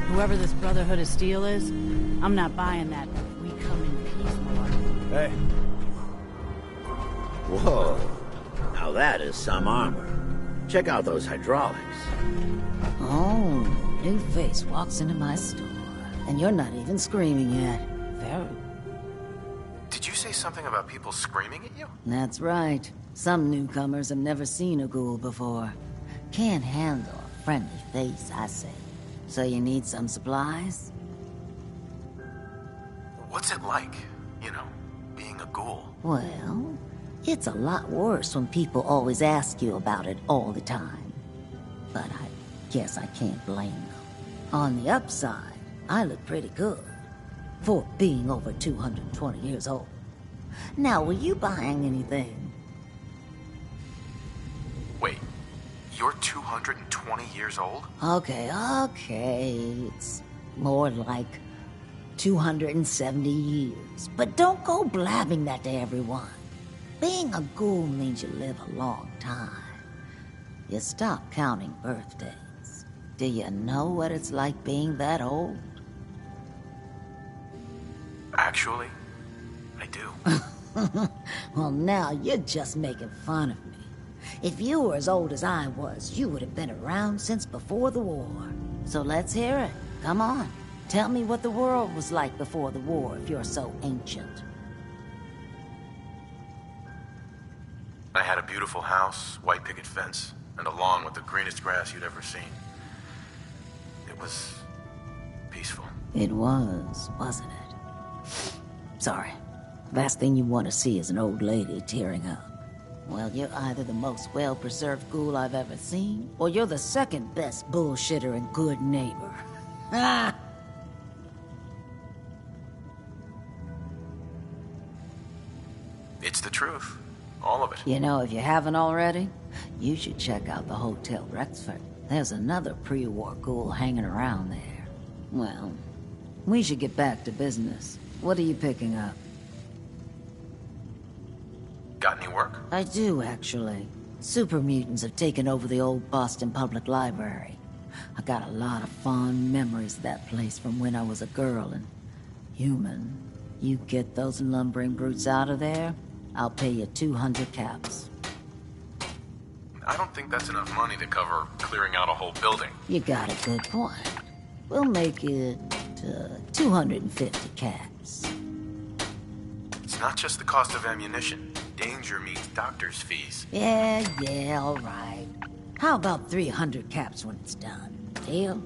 Whoever this Brotherhood of Steel is, I'm not buying that. We come in peace, Lord. Hey. Whoa. Now that is some armor. Check out those hydraulics. Oh, new face walks into my store, and you're not even screaming yet. Very. Did you say something about people screaming at you? That's right. Some newcomers have never seen a ghoul before. Can't handle a friendly face, I say. So you need some supplies? What's it like, you know, being a ghoul? Well, it's a lot worse when people always ask you about it all the time. But I guess I can't blame them. On the upside, I look pretty good for being over 220 years old. Now, were you buying anything? Wait, you're 220 years old? Okay. It's more like 270 years. But don't go blabbing that to everyone. Being a ghoul means you live a long time. You stop counting birthdays. Do you know what it's like being that old? Actually, I do. Well, now you're just making fun of me. If you were as old as I was, you would have been around since before the war. So let's hear it. Come on. Tell me what the world was like before the war if you're so ancient. I had a beautiful house, white picket fence, and a lawn with the greenest grass you'd ever seen. It was peaceful. It was, wasn't it? Sorry. Last thing you want to see is an old lady tearing up. Well, you're either the most well-preserved ghoul I've ever seen, or you're the second best bullshitter and good neighbor. Ah! It's the truth. All of it. You know, if you haven't already, you should check out the Hotel Rexford. There's another pre-war ghoul hanging around there. Well, we should get back to business. What are you picking up? Got any work? I do, actually. Super mutants have taken over the old Boston Public Library. I got a lot of fond memories of that place from when I was a girl and human. You get those lumbering brutes out of there, I'll pay you 200 caps. I don't think that's enough money to cover clearing out a whole building. You got a good point. We'll make it 250 caps. It's not just the cost of ammunition. Danger means doctor's fees. Yeah, all right. How about 300 caps when it's done? Deal?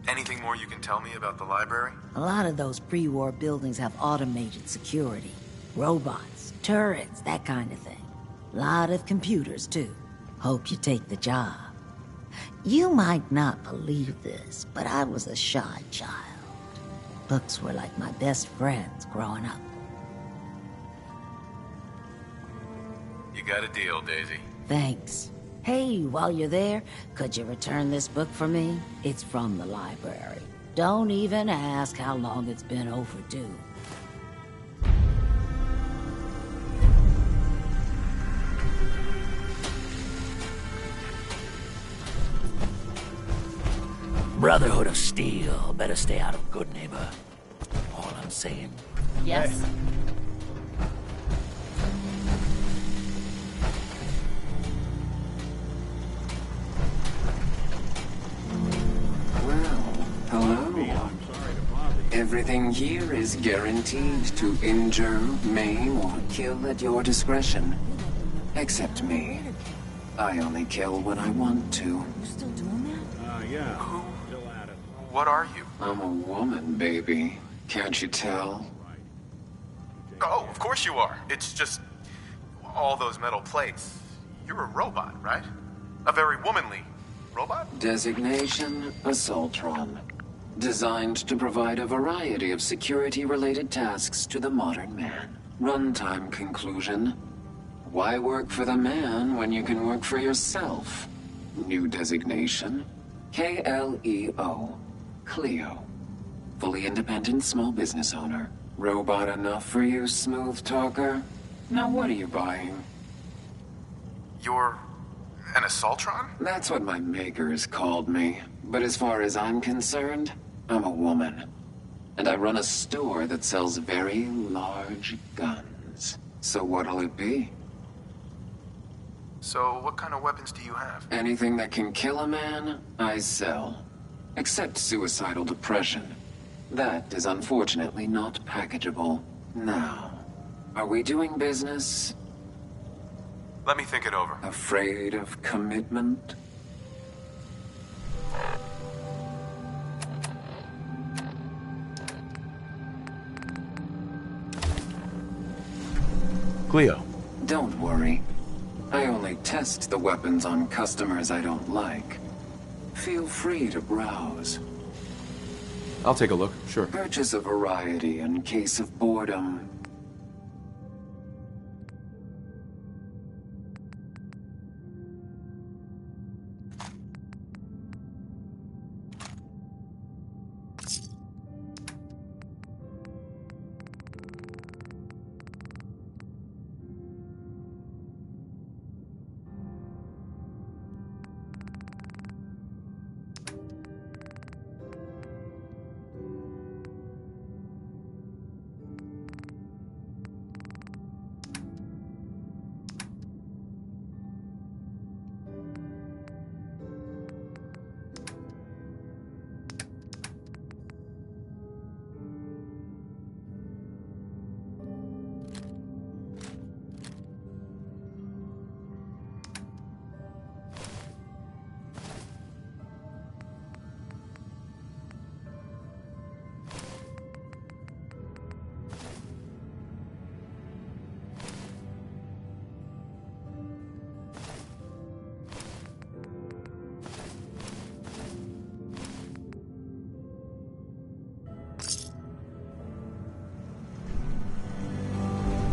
Anything more you can tell me about the library? A lot of those pre-war buildings have automated security. Robots, turrets, that kind of thing. Lot of computers, too. Hope you take the job. You might not believe this, but I was a shy child. Books were like my best friends growing up. You got a deal, Daisy. Thanks. Hey, while you're there, could you return this book for me? It's from the library. Don't even ask how long it's been overdue. Brotherhood of Steel. Better stay out of Good Neighbor. All I'm saying. Yes. Hello. Everything here is guaranteed to injure, maim, or kill at your discretion. Except me. I only kill when I want to. You still doing that? Yeah. Still at it. What are you? I'm a woman, baby. Can't you tell? Oh, of course you are. It's just all those metal plates. You're a robot, right? A very womanly robot? Designation, Assaultron. Designed to provide a variety of security-related tasks to the modern man. Runtime conclusion. Why work for the man when you can work for yourself? New designation. KLEO. Cleo. Fully independent small business owner. Robot enough for you, smooth talker? Now what are you buying? You're an Assaultron? That's what my makers called me. But as far as I'm concerned, I'm a woman. And I run a store that sells very large guns. So what'll it be? So what kind of weapons do you have? Anything that can kill a man, I sell. Except suicidal depression. That is unfortunately not packageable. Now, are we doing business? Let me think it over. Afraid of commitment? Cleo. Don't worry. I only test the weapons on customers I don't like. Feel free to browse. I'll take a look, sure. Purchase a variety in case of boredom.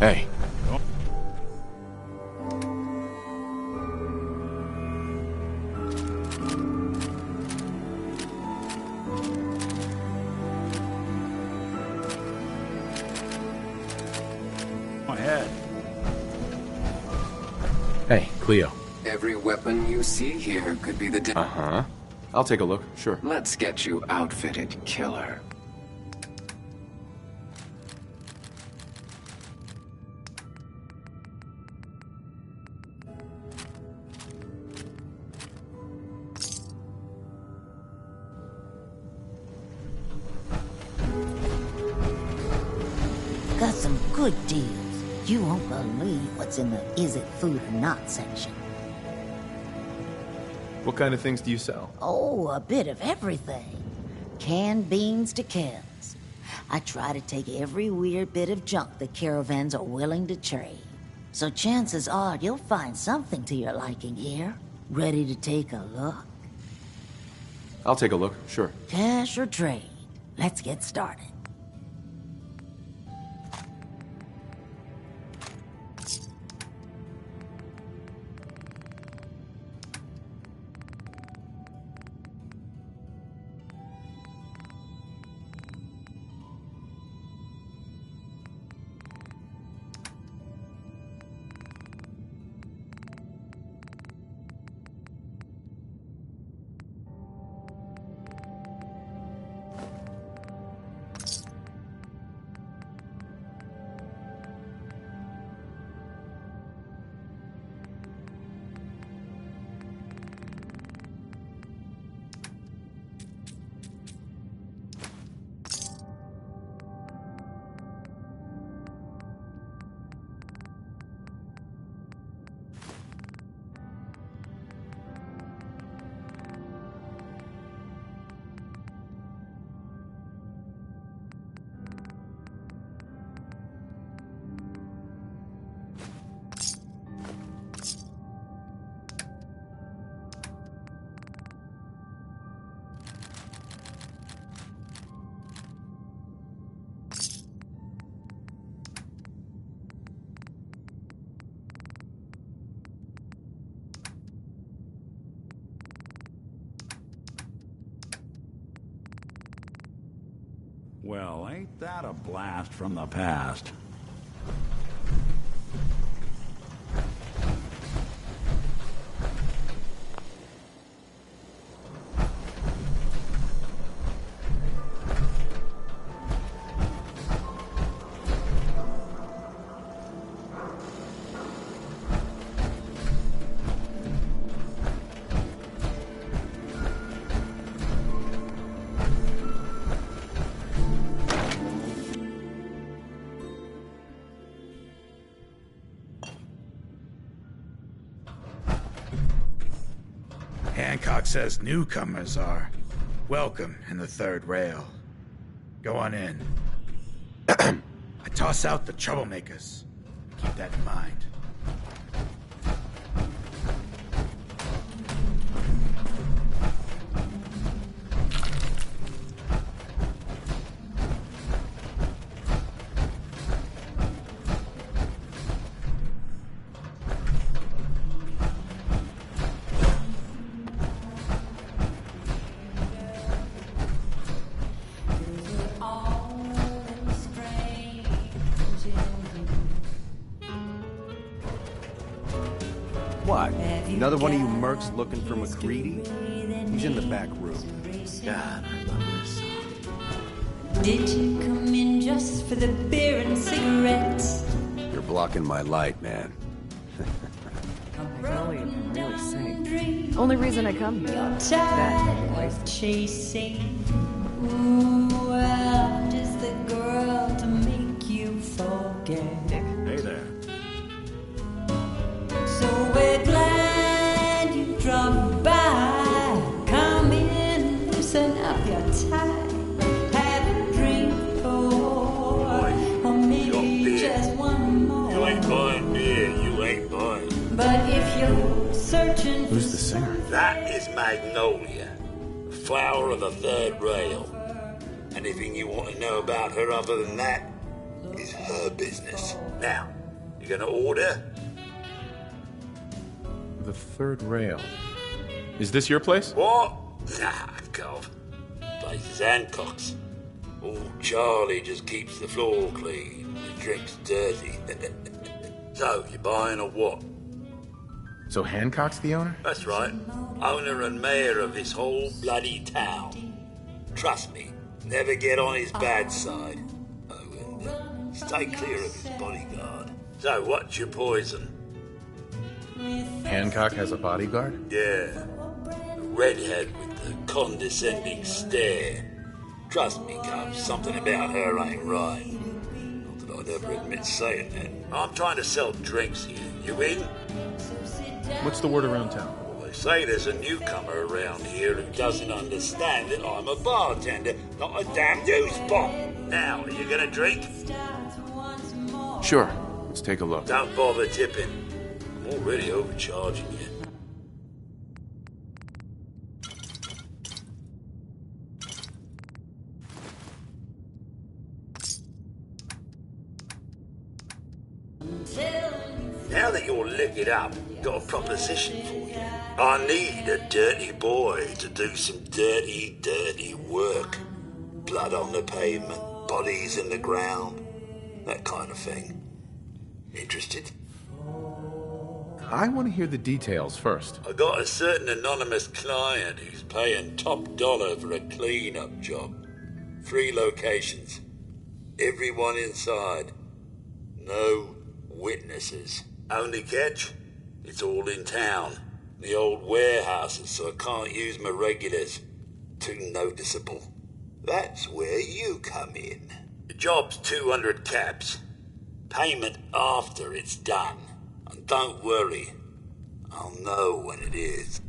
Hey. Go ahead. Hey, Cleo. Every weapon you see here could be the... Uh-huh. I'll take a look, sure. Let's get you outfitted, killer. Got some good deals. You won't believe what's in the is it food or not section. What kind of things do you sell? Oh, a bit of everything. Canned beans to kills. I try to take every weird bit of junk the caravans are willing to trade. So chances are you'll find something to your liking here. Ready to take a look? I'll take a look, sure. Cash or trade? Let's get started. Well, ain't that a blast from the past? Hancock says newcomers are welcome in the third rail. Go on in. I toss out the troublemakers. Keep that in mind. What? Another one of you mercs looking for McCready? He's in the back room. God, I love this song. Did you come in just for the beer and cigarettes? You're blocking my light, man. Really, really sing. Only reason I come here. You're That tired of chasing. Ooh, well, just the girl to make you forget. Hey there. So we're glad you dropped by. Come in, loosen up your tie. Have a drink or maybe just one more. You ain't buying beer, you ain't buying. But if you're searching for Who's the singer? That is Magnolia, the flower of the third rail. Anything you want to know about her other than that is her business. Now, you gonna order? The third rail. Is this your place? What? Nah, God. Place is Hancock's. Old Charlie just keeps the floor clean. The drink's dirty. So, you buying or what? So Hancock's the owner? That's right. Owner and mayor of this whole bloody town. Trust me, never get on his bad side. Oh, and stay clear of his bodyguard. So, what's your poison? Hancock has a bodyguard? Yeah. A redhead with the condescending stare. Trust me, Cub, something about her ain't right. Not that I'd ever admit saying that. I'm trying to sell drinks here. You in? What's the word around town? They say there's a newcomer around here who doesn't understand that I'm a bartender, not a damn news bot. Now, are you gonna drink? Sure. Let's take a look. Don't bother tipping. I'm already overcharging you. Now that you're liquored up, got a proposition for you. I need a dirty boy to do some dirty, dirty work. Blood on the pavement, bodies in the ground, that kind of thing. Interested? I want to hear the details first. I got a certain anonymous client who's paying top dollar for a clean-up job. 3 locations. Everyone inside. No witnesses. Only catch? It's all in town. The old warehouses, so I can't use my regulars. Too noticeable. That's where you come in. The job's 200 caps. Payment after it's done. And don't worry, I'll know when it is.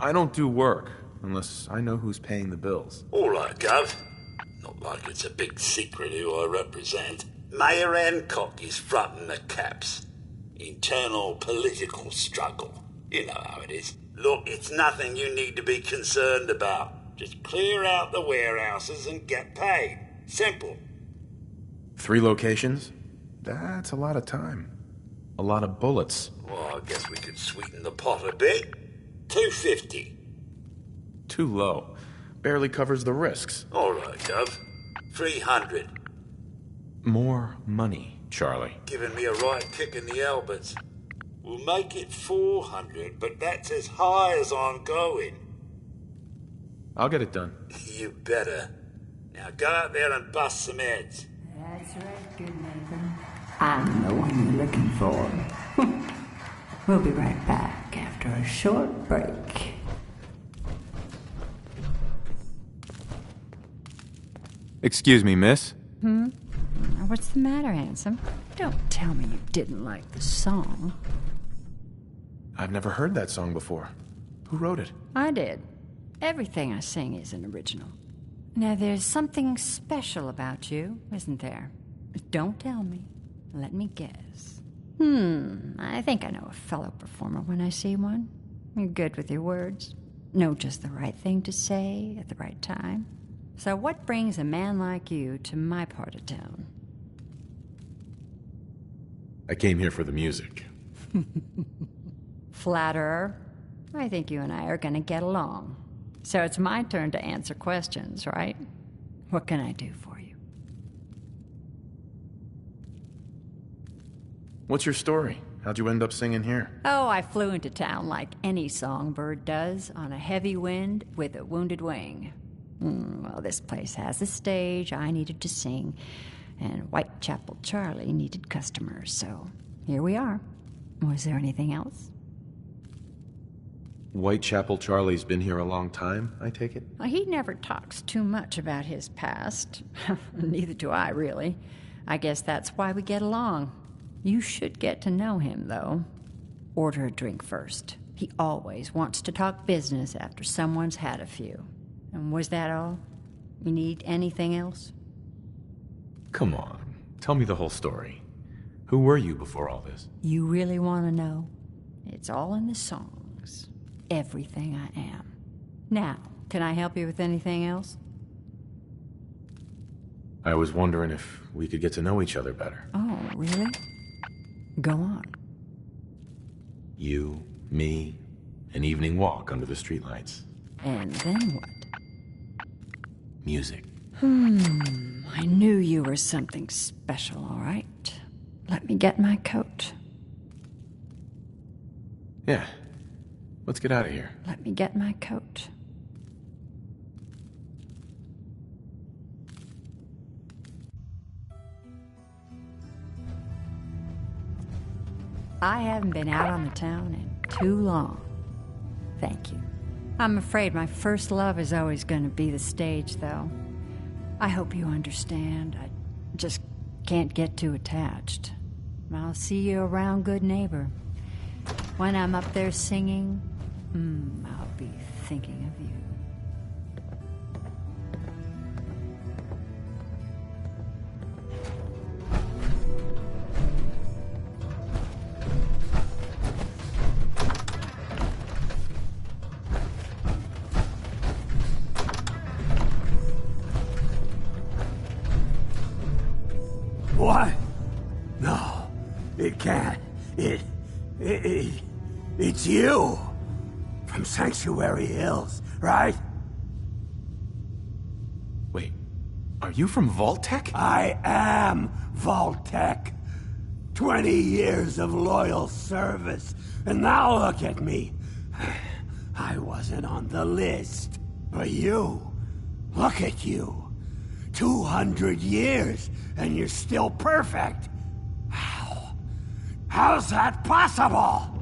I don't do work unless I know who's paying the bills. All right, Gov. Not like it's a big secret who I represent. Mayor Hancock is fronting the caps. Internal political struggle. You know how it is. Look, it's nothing you need to be concerned about. Just clear out the warehouses and get paid. Simple. 3 locations? That's a lot of time. A lot of bullets. Well, I guess we could sweeten the pot a bit. 250. Too low. Barely covers the risks. All right, Gov. 300. More money, Charlie. Giving me a right kick in the elbows. We'll make it 400, but that's as high as I'm going. I'll get it done. You better. Now go out there and bust some heads. That's right, good neighbor. I'm the one you're looking for. We'll be right back after a short break. Excuse me, miss? What's the matter, handsome? Don't tell me you didn't like the song. I've never heard that song before. Who wrote it? I did. Everything I sing is an original. Now, there's something special about you, isn't there? Don't tell me. Let me guess. I think I know a fellow performer when I see one. You're good with your words. Know just the right thing to say at the right time. So what brings a man like you to my part of town? I came here for the music. Flatterer. I think you and I are gonna get along. So it's my turn to answer questions, right? What can I do for you? What's your story? How'd you end up singing here? Oh, I flew into town like any songbird does, on a heavy wind with a wounded wing. Well, this place has a stage, I needed to sing, and Whitechapel Charlie needed customers, so here we are. Was there anything else? Whitechapel Charlie's been here a long time, I take it? Well, he never talks too much about his past. Neither do I, really. I guess that's why we get along. You should get to know him, though. Order a drink first. He always wants to talk business after someone's had a few. And was that all? You need anything else? Come on, tell me the whole story. Who were you before all this? You really want to know? It's all in the songs. Everything I am. Now, can I help you with anything else? I was wondering if we could get to know each other better. Oh, really? Go on. You, me, an evening walk under the streetlights. And then what? Music. I knew you were something special, all right. Let me get my coat. Yeah. Let's get out of here. Let me get my coat. I haven't been out on the town in too long. Thank you. I'm afraid my first love is always going to be the stage, though. I hope you understand. I just can't get too attached. I'll see you around, good neighbor. When I'm up there singing, I'll be thinking of you. What? No, it can't. It's you. From Sanctuary Hills, right? Wait, are you from Vault-Tec? I am Vault-Tec. 20 years of loyal service, and now look at me. I wasn't on the list. But you, look at you. 200 years, and you're still perfect. How? How's that possible?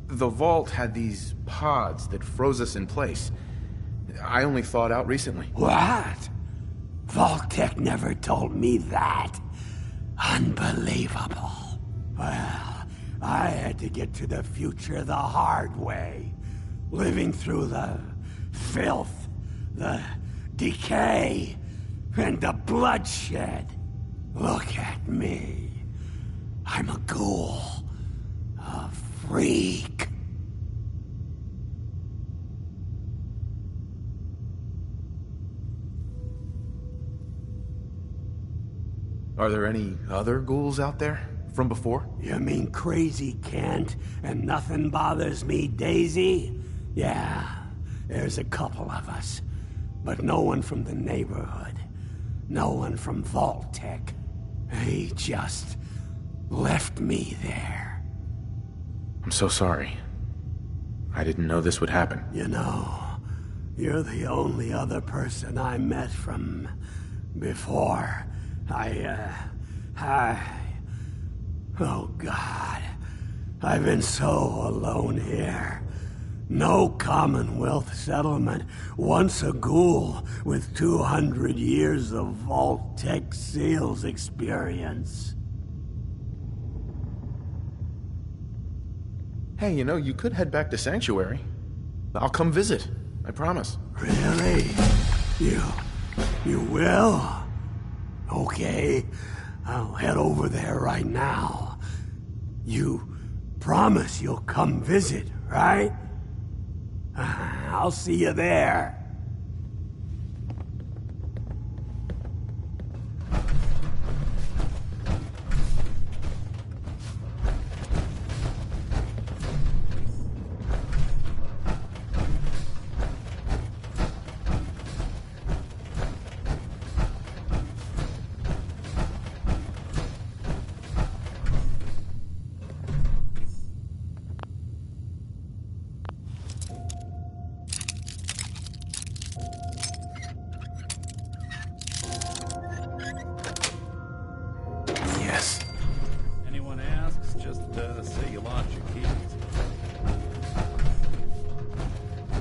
The vault had these pods that froze us in place. I only thawed out recently. What? Vault-Tec never told me that. Unbelievable. Well, I had to get to the future the hard way. Living through the filth, the decay, and the bloodshed. Look at me. I'm a ghoul. A freak. Are there any other ghouls out there from before? You mean Crazy Kent and Nothing Bothers Me Daisy? Yeah, there's a couple of us. But no one from the neighborhood. No one from Vault-Tec. They just left me there. I'm so sorry. I didn't know this would happen. You know, you're the only other person I met from before. Oh God. I've been so alone here. No Commonwealth settlement, once a ghoul with 200 years of Vault-Tec sales experience. Hey, you know, you could head back to Sanctuary. I'll come visit, I promise. Really? You will? Okay, I'll head over there right now. You promise you'll come visit, right? I'll see you there. Yes. Anyone asks, just say you lost your keys.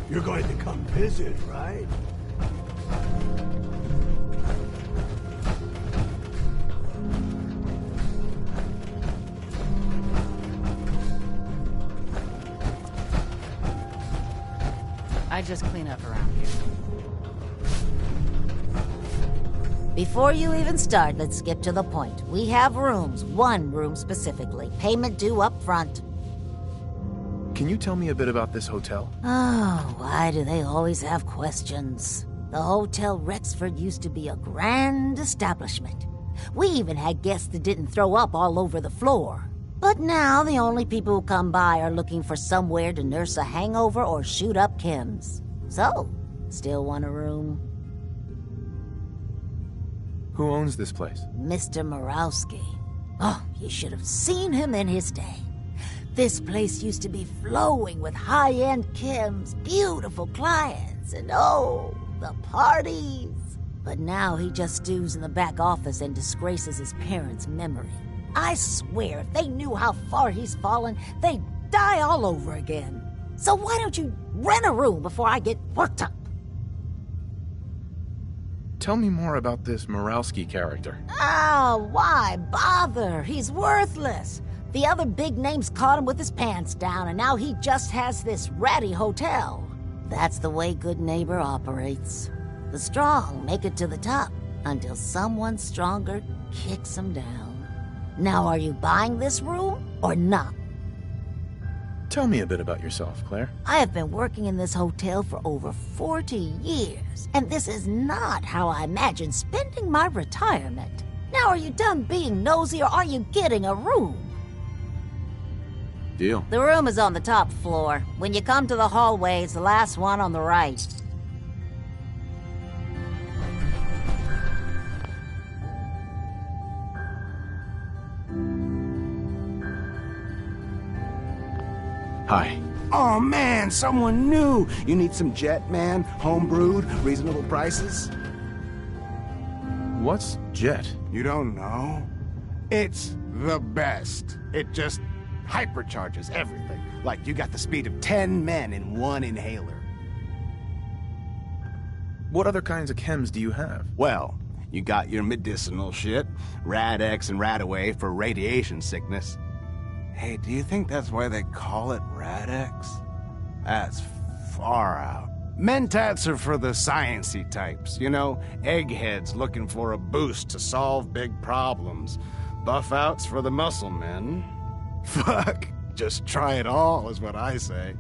You're going to come visit, right? just clean up around here. Before you even start, let's skip to the point. We have rooms, one room specifically. Payment due up front. Can you tell me a bit about this hotel? Oh, why do they always have questions? The Hotel Rexford used to be a grand establishment. We even had guests that didn't throw up all over the floor. But now the only people who come by are looking for somewhere to nurse a hangover or shoot up chems. So, still want a room? Who owns this place? Mr. Morowski. Oh, you should have seen him in his day. This place used to be flowing with high-end chems, beautiful clients, and oh, the parties. But now he just stews in the back office and disgraces his parents' memory. I swear, if they knew how far he's fallen, they'd die all over again. So why don't you rent a room before I get worked up? Tell me more about this Morowski character. Oh, why bother? He's worthless. The other big names caught him with his pants down, and now he just has this ratty hotel. That's the way good neighbor operates. The strong make it to the top until someone stronger kicks them down. Now, are you buying this room or not? Tell me a bit about yourself, Claire. I have been working in this hotel for over 40 years, and this is not how I imagined spending my retirement. Now, are you done being nosy, or are you getting a room? Deal. The room is on the top floor. When you come to the hallway, it's the last one on the right. Hi. Oh man, someone new! You need some Jet, man? Home-brewed, reasonable prices? What's Jet? You don't know? It's the best. It just hypercharges everything. Like you got the speed of 10 men in one inhaler. What other kinds of chems do you have? Well, you got your medicinal shit, Rad-X and Rad-Away for radiation sickness. Hey, do you think that's why they call it Rad-X? That's far out. Mentats are for the sciencey types, you know, eggheads looking for a boost to solve big problems. Buff-outs for the muscle men. Fuck, just try it all is what I say.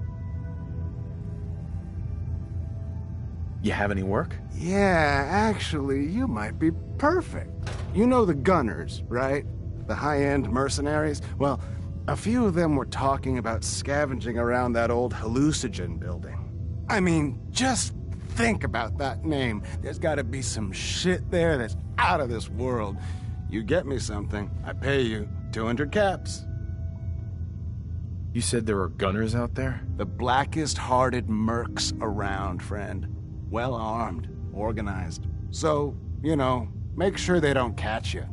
You have any work? Yeah, actually, you might be perfect. You know the Gunners, right? The high-end mercenaries? Well, a few of them were talking about scavenging around that old hallucinogen building. I mean, just think about that name. There's gotta be some shit there that's out of this world. You get me something, I pay you 200 caps. You said there were gunners out there? The blackest-hearted mercs around, friend. Well-armed, organized. So, you know, make sure they don't catch you.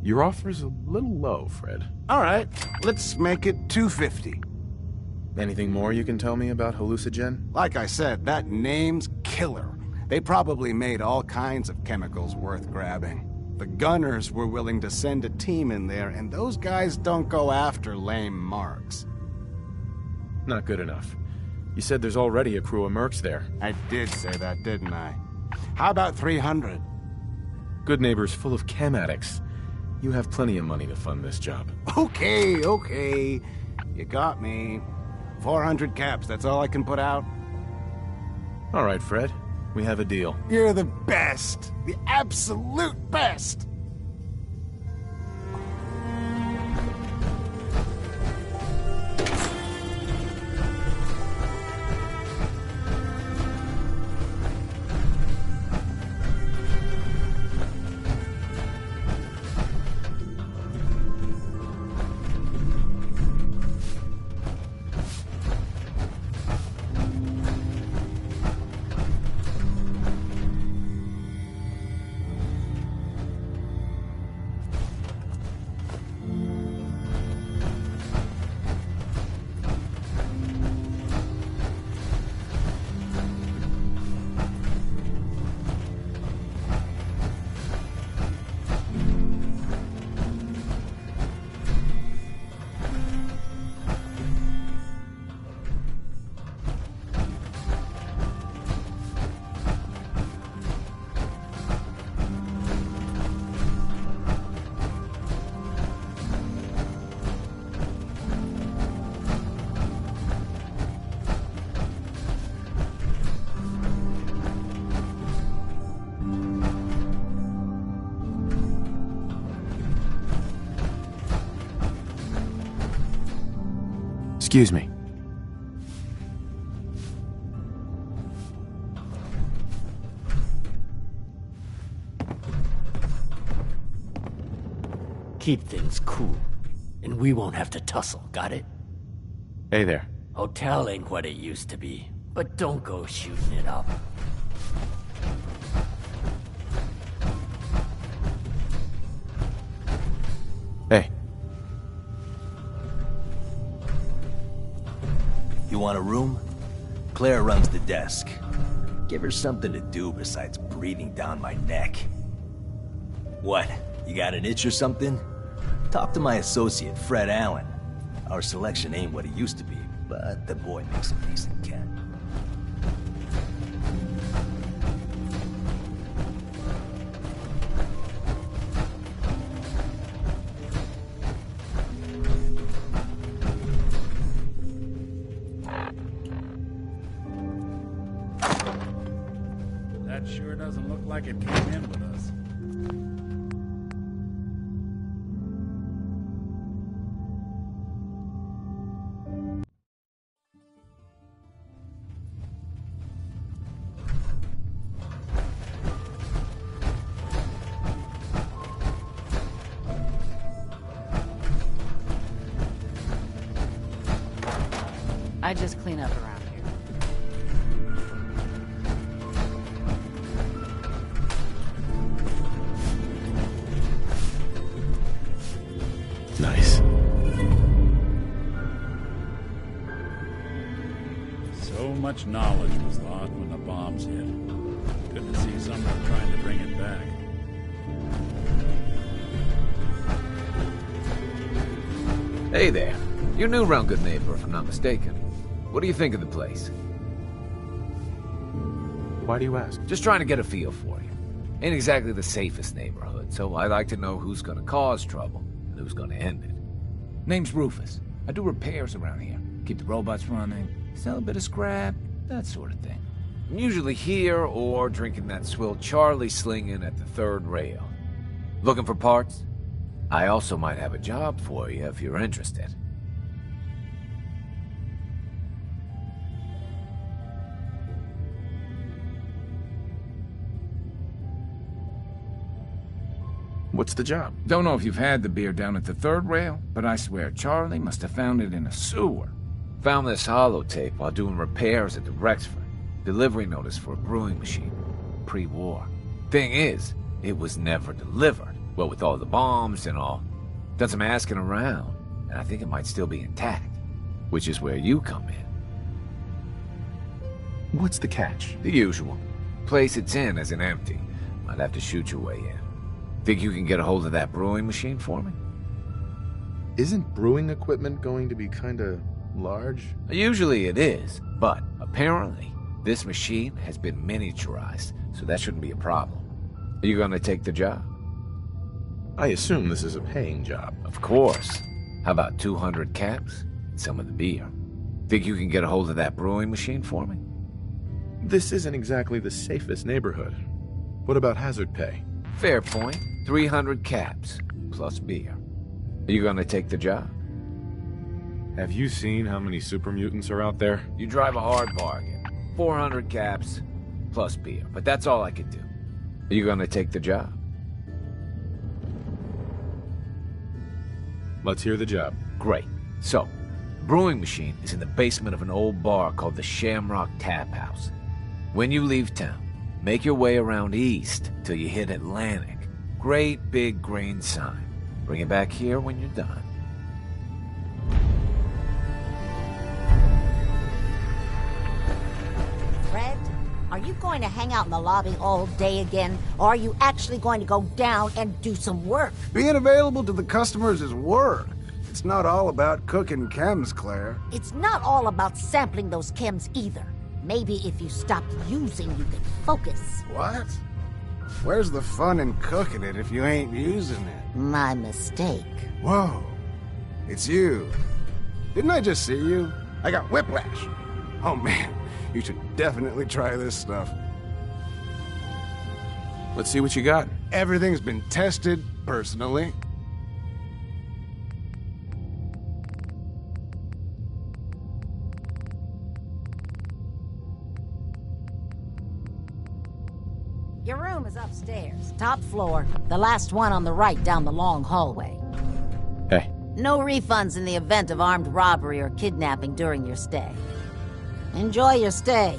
Your offer's a little low, Fred. All right, let's make it 250. Anything more you can tell me about hallucinogen? Like I said, that name's killer. They probably made all kinds of chemicals worth grabbing. The Gunners were willing to send a team in there, and those guys don't go after lame marks. Not good enough. You said there's already a crew of mercs there. I did say that, didn't I? How about 300? Good neighbor's full of chem addicts. You have plenty of money to fund this job. Okay. You got me. 400 caps, that's all I can put out. All right, Fred. We have a deal. You're the best. The absolute best. Excuse me. Keep things cool, and we won't have to tussle, got it? Hey there. Hotel ain't what it used to be, but don't go shooting it up. Hey. You want a room? Claire runs the desk. Give her something to do besides breathing down my neck. What? You got an itch or something? Talk to my associate, Fred Allen. Our selection ain't what it used to be, but the boy makes a decent cat. That sure doesn't look like it came in with us. I just clean up around here. Nice. So much knowledge was lost when the bombs hit. Good to see someone trying to bring it back. Hey there. You're new around Good Neighbor, if I'm not mistaken. What do you think of the place? Why do you ask? Just trying to get a feel for you. Ain't exactly the safest neighborhood, so I like to know who's gonna cause trouble and who's gonna end it. Name's Rufus. I do repairs around here. Keep the robots running, sell a bit of scrap, that sort of thing. I'm usually here or drinking that swill Charlie slinging at the third rail. Looking for parts? I also might have a job for you if you're interested. What's the job? Don't know if you've had the beer down at the third rail, but I swear Charlie must have found it in a sewer. Found this holotape while doing repairs at the Rexford. Delivery notice for a brewing machine. Pre-war. Thing is, it was never delivered. Well, with all the bombs and all. Done some asking around, and I think it might still be intact. Which is where you come in. What's the catch? The usual. Place it's in isn't empty. Might have to shoot your way in. Think you can get a hold of that brewing machine for me? Isn't brewing equipment going to be kinda large? Usually it is, but apparently this machine has been miniaturized, so that shouldn't be a problem. Are you gonna take the job? I assume this is a paying job. Of course. How about 200 caps and some of the beer? Think you can get a hold of that brewing machine for me? This isn't exactly the safest neighborhood. What about hazard pay? Fair point. 300 caps, plus beer. Are you gonna take the job? Have you seen how many super mutants are out there? You drive a hard bargain. 400 caps, plus beer. But that's all I could do. Are you gonna take the job? Let's hear the job. Great. So, the brewing machine is in the basement of an old bar called the Shamrock Tap House. When you leave town, make your way around east till you hit Atlantic. Great big green sign. Bring it back here when you're done. Fred, are you going to hang out in the lobby all day again, or are you actually going to go down and do some work? Being available to the customers is work. It's not all about cooking chems, Claire. It's not all about sampling those chems either. Maybe if you stopped using, you could focus. What? Where's the fun in cooking it if you ain't using it? My mistake. Whoa. It's you. Didn't I just see you? I got whiplash. Oh man, you should definitely try this stuff. Let's see what you got. Everything's been tested personally. Your room is upstairs, top floor, the last one on the right down the long hallway. Hey. No refunds in the event of armed robbery or kidnapping during your stay. Enjoy your stay.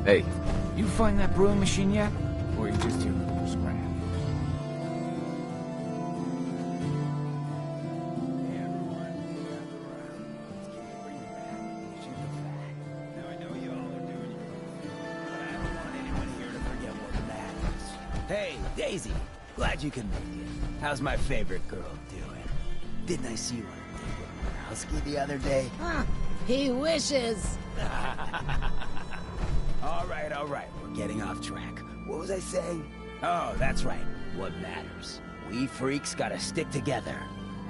Hey, you find that brewing machine yet? Or are you just here for scrap? Hey, Daisy. Glad you can make it. How's my favorite girl doing? Didn't I see you on a date with Morowski the other day? Huh, he wishes. All right. We're getting off track. What was I saying? Oh, that's right. What matters. We freaks gotta stick together.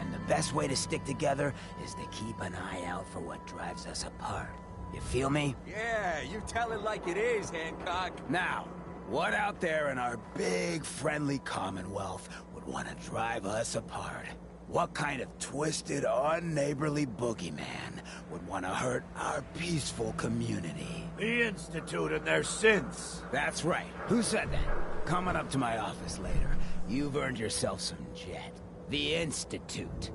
And the best way to stick together is to keep an eye out for what drives us apart. You feel me? Yeah, you tell it like it is, Hancock. Now, what out there in our big, friendly Commonwealth would want to drive us apart? What kind of twisted, unneighborly boogeyman would want to hurt our peaceful community? The Institute and their sins. That's right. Who said that? Coming up to my office later. You've earned yourself some jet. The Institute.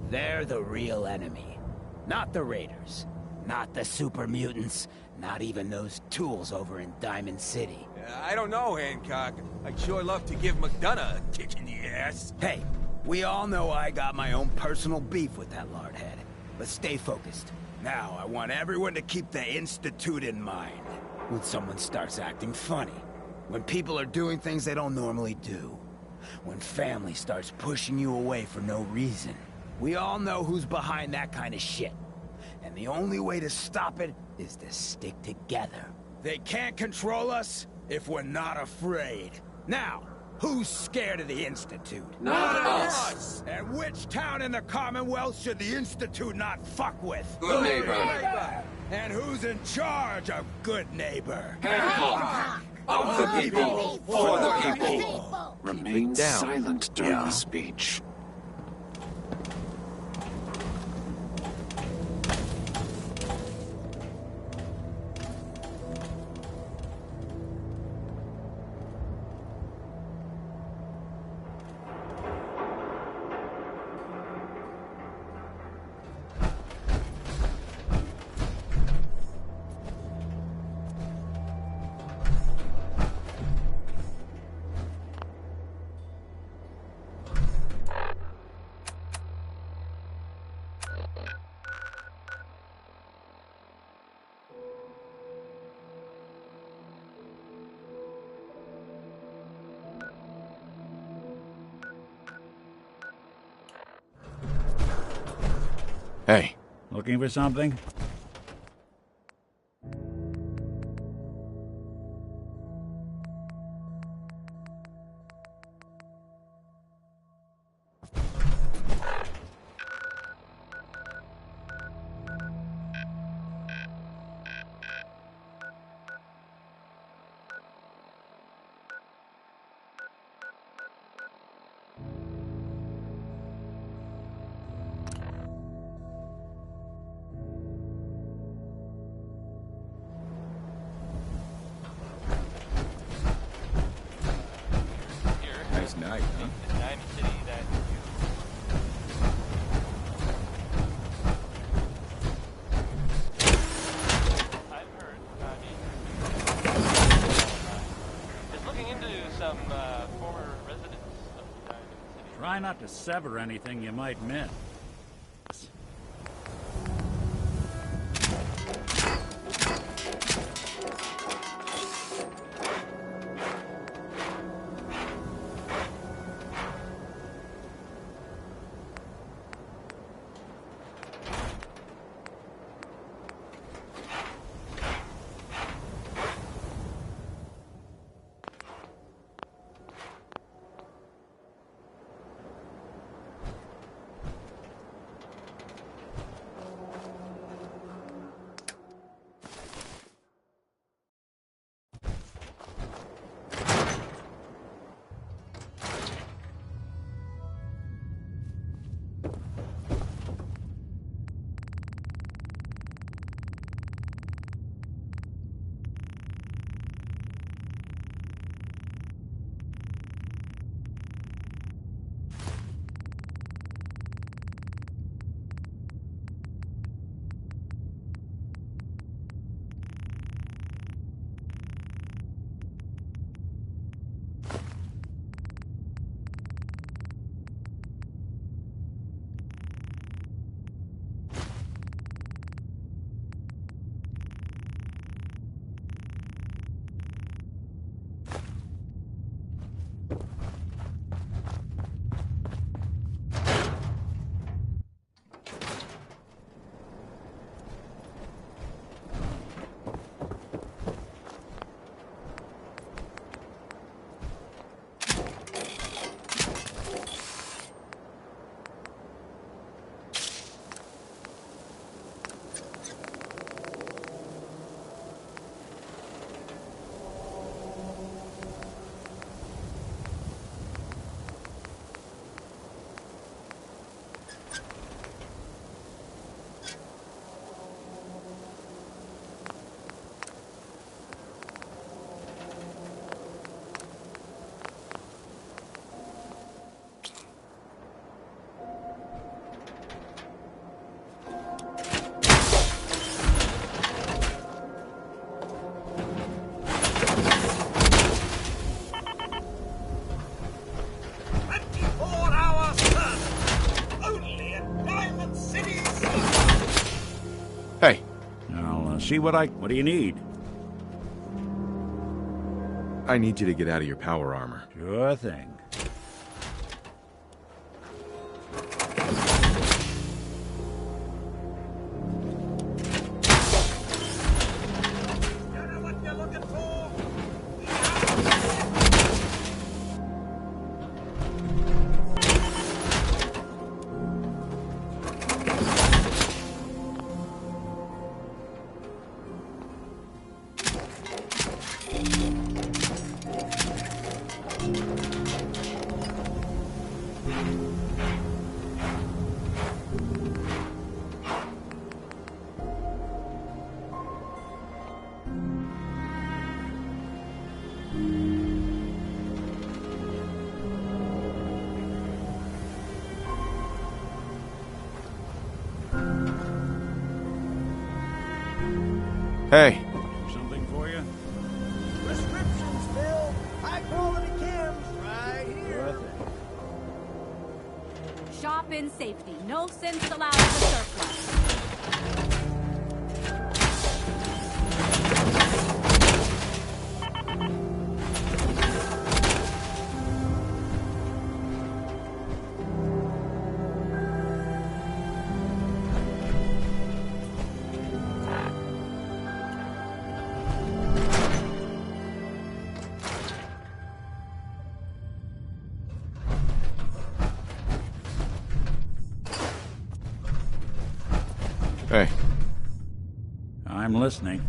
They're the real enemy. Not the Raiders. Not the super mutants. Not even those tools over in Diamond City. I don't know, Hancock. I'd sure love to give McDonough a kick in the ass. Hey, we all know I got my own personal beef with that lardhead. But stay focused. Now, I want everyone to keep the Institute in mind. When someone starts acting funny. When people are doing things they don't normally do. When family starts pushing you away for no reason. We all know who's behind that kind of shit. And the only way to stop it is to stick together. They can't control us if we're not afraid. Now, who's scared of the Institute? Not us. And which town in the Commonwealth should the Institute not fuck with? Good Neighbor. And who's in charge of Good Neighbor? Hancock. Of the people, for the people. Remain silent during the speech. Hey. Looking for something? Nice night, huh? Try not to sever anything you might miss. see what do you need? I need you to get out of your power armor. Sure thing. Hey. Something for you? Prescriptions, Bill. High quality chems right here. Shop in safety. No sense allowed in the surplus. Hey. I'm listening.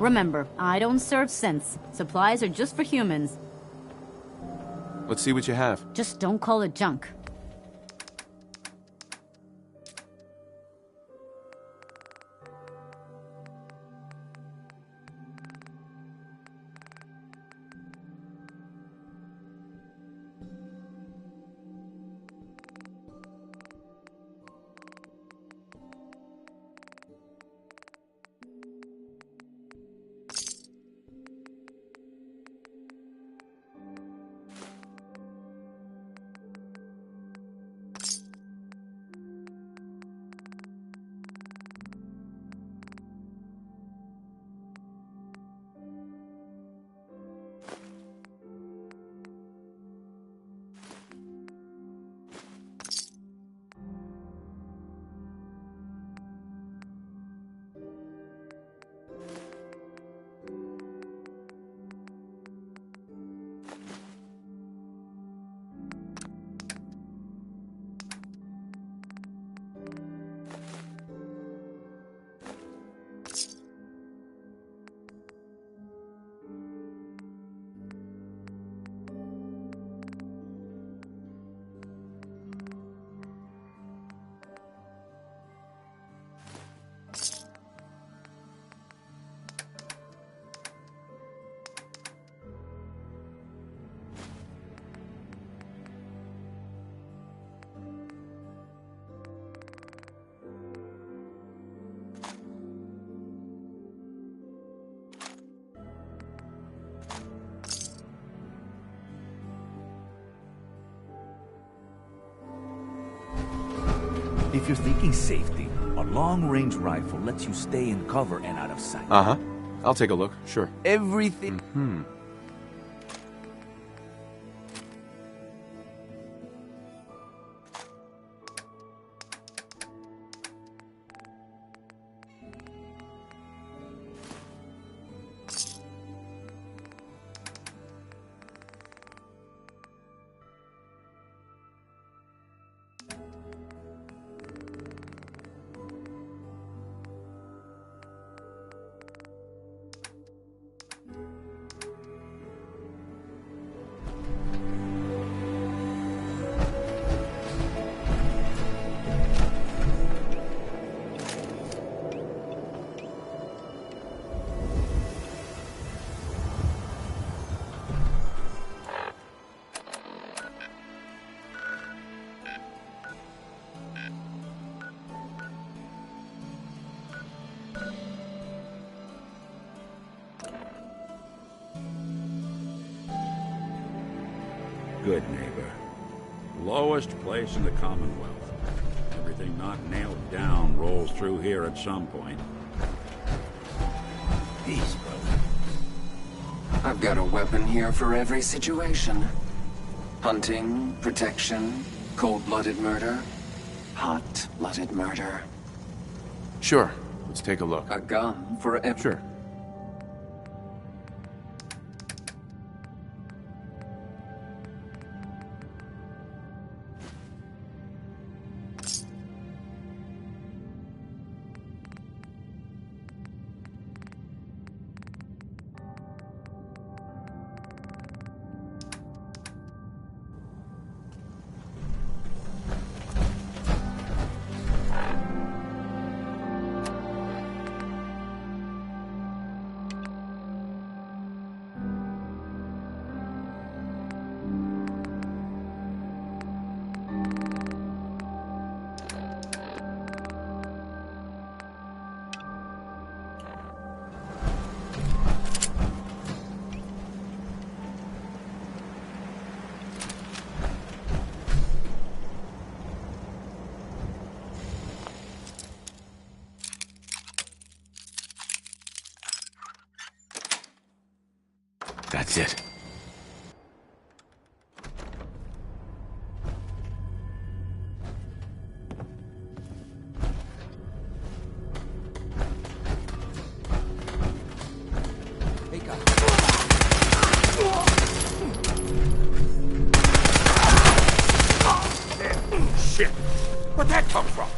Remember, I don't serve synths. Supplies are just for humans. Let's see what you have. Just don't call it junk. If you're thinking safety, a long-range rifle lets you stay in cover and out of sight. Uh-huh. I'll take a look, sure. Everything... Good neighbor. Lowest place in the Commonwealth. Everything not nailed down rolls through here at some point. Peace, brother. I've got a weapon here for every situation. Hunting, protection, cold-blooded murder, hot-blooded murder. Sure. Let's take a look. A gun for every... Sure. That's it. Shit! Where'd that come from?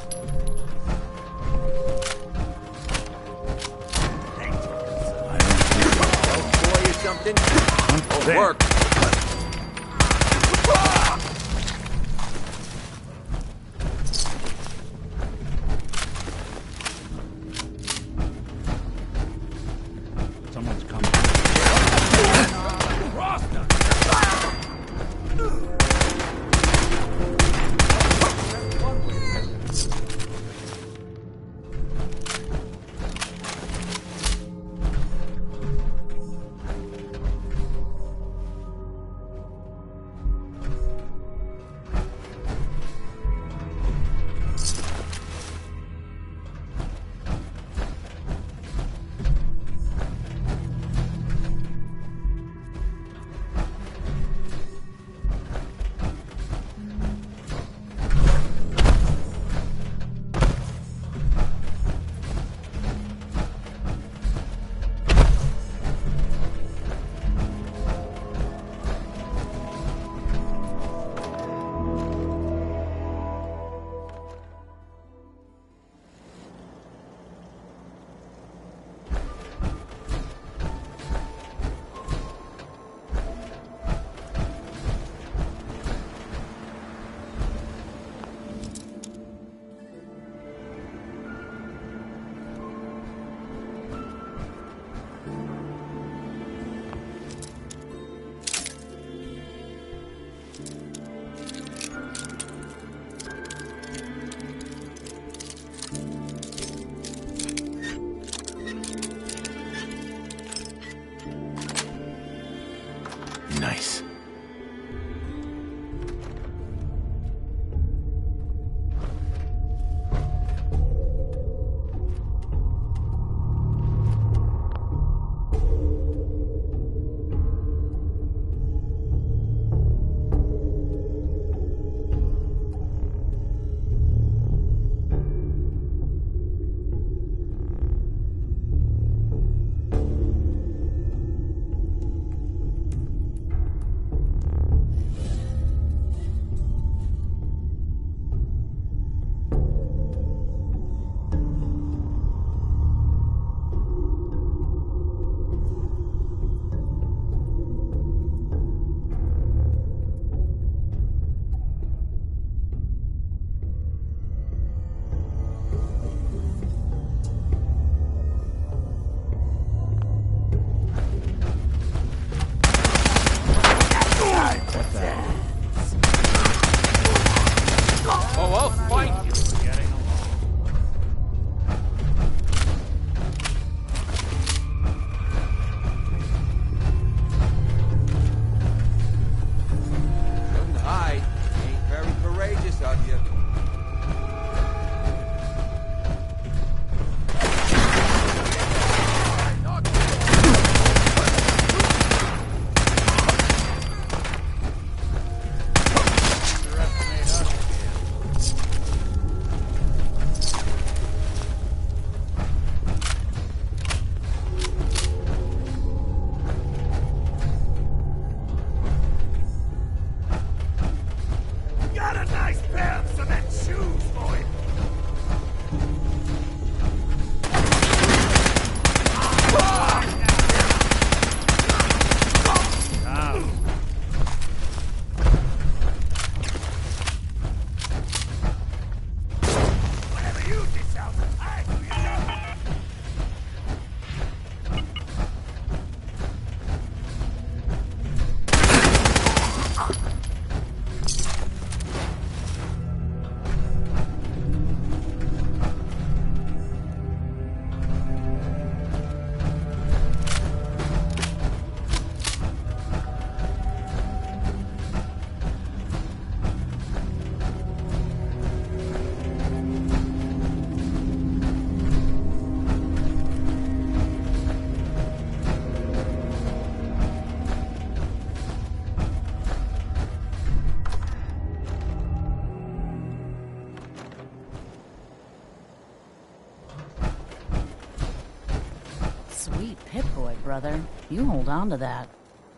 Sweet Pip-Boy, brother. You hold on to that.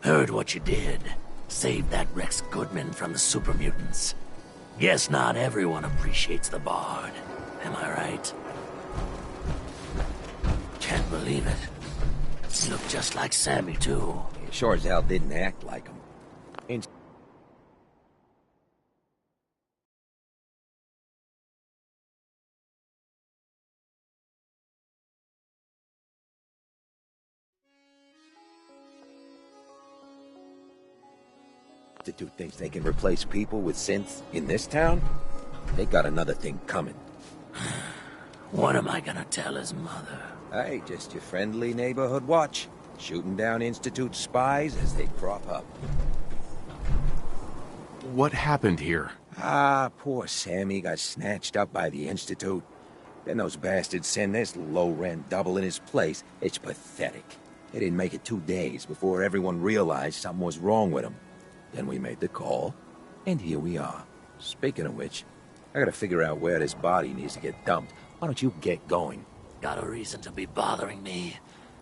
Heard what you did. Saved that Rex Goodman from the super mutants. Guess not everyone appreciates the Bard. Am I right? Can't believe it. You look just like Sammy, too. He sure as hell didn't act like him. Institute thinks they can replace people with synths in this town? They got another thing coming. What am I gonna tell his mother? Hey, just your friendly neighborhood watch. Shooting down Institute spies as they crop up. What happened here? Ah, poor Sammy got snatched up by the Institute. Then those bastards send this low-rent double in his place. It's pathetic. They didn't make it 2 days before everyone realized something was wrong with him. Then we made the call, and here we are. Speaking of which, I gotta figure out where this body needs to get dumped. Why don't you get going? Got a reason to be bothering me.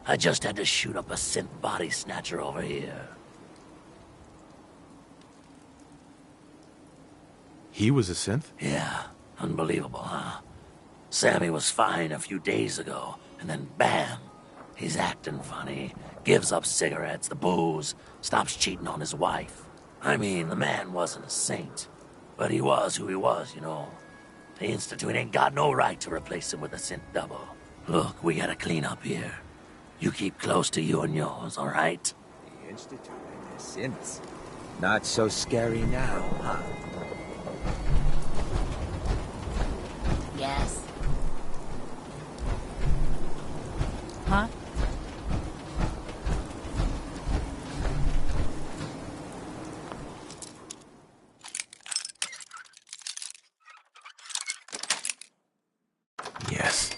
I just had to shoot up a synth body snatcher over here. He was a synth? Yeah, unbelievable, huh? Sammy was fine a few days ago, and then bam! He's acting funny, gives up cigarettes, the booze, stops cheating on his wife. I mean, the man wasn't a saint, but he was who he was, you know. The Institute ain't got no right to replace him with a synth double. Look, we gotta clean up here. You keep close to you and yours, all right? The Institute and their synths. Not so scary now, huh? Yes. Huh? Yes.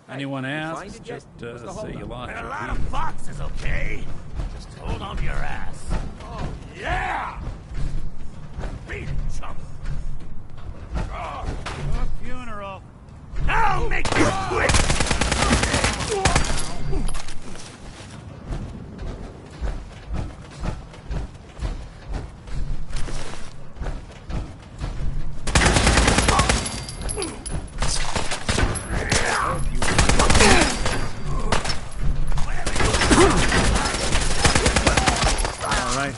Anyone ask? Just say you lost A your lot keys. of boxes, okay? Just hold on to your ass. Oh, yeah! Beat it, chump. Funeral. I'll make you quit! All right.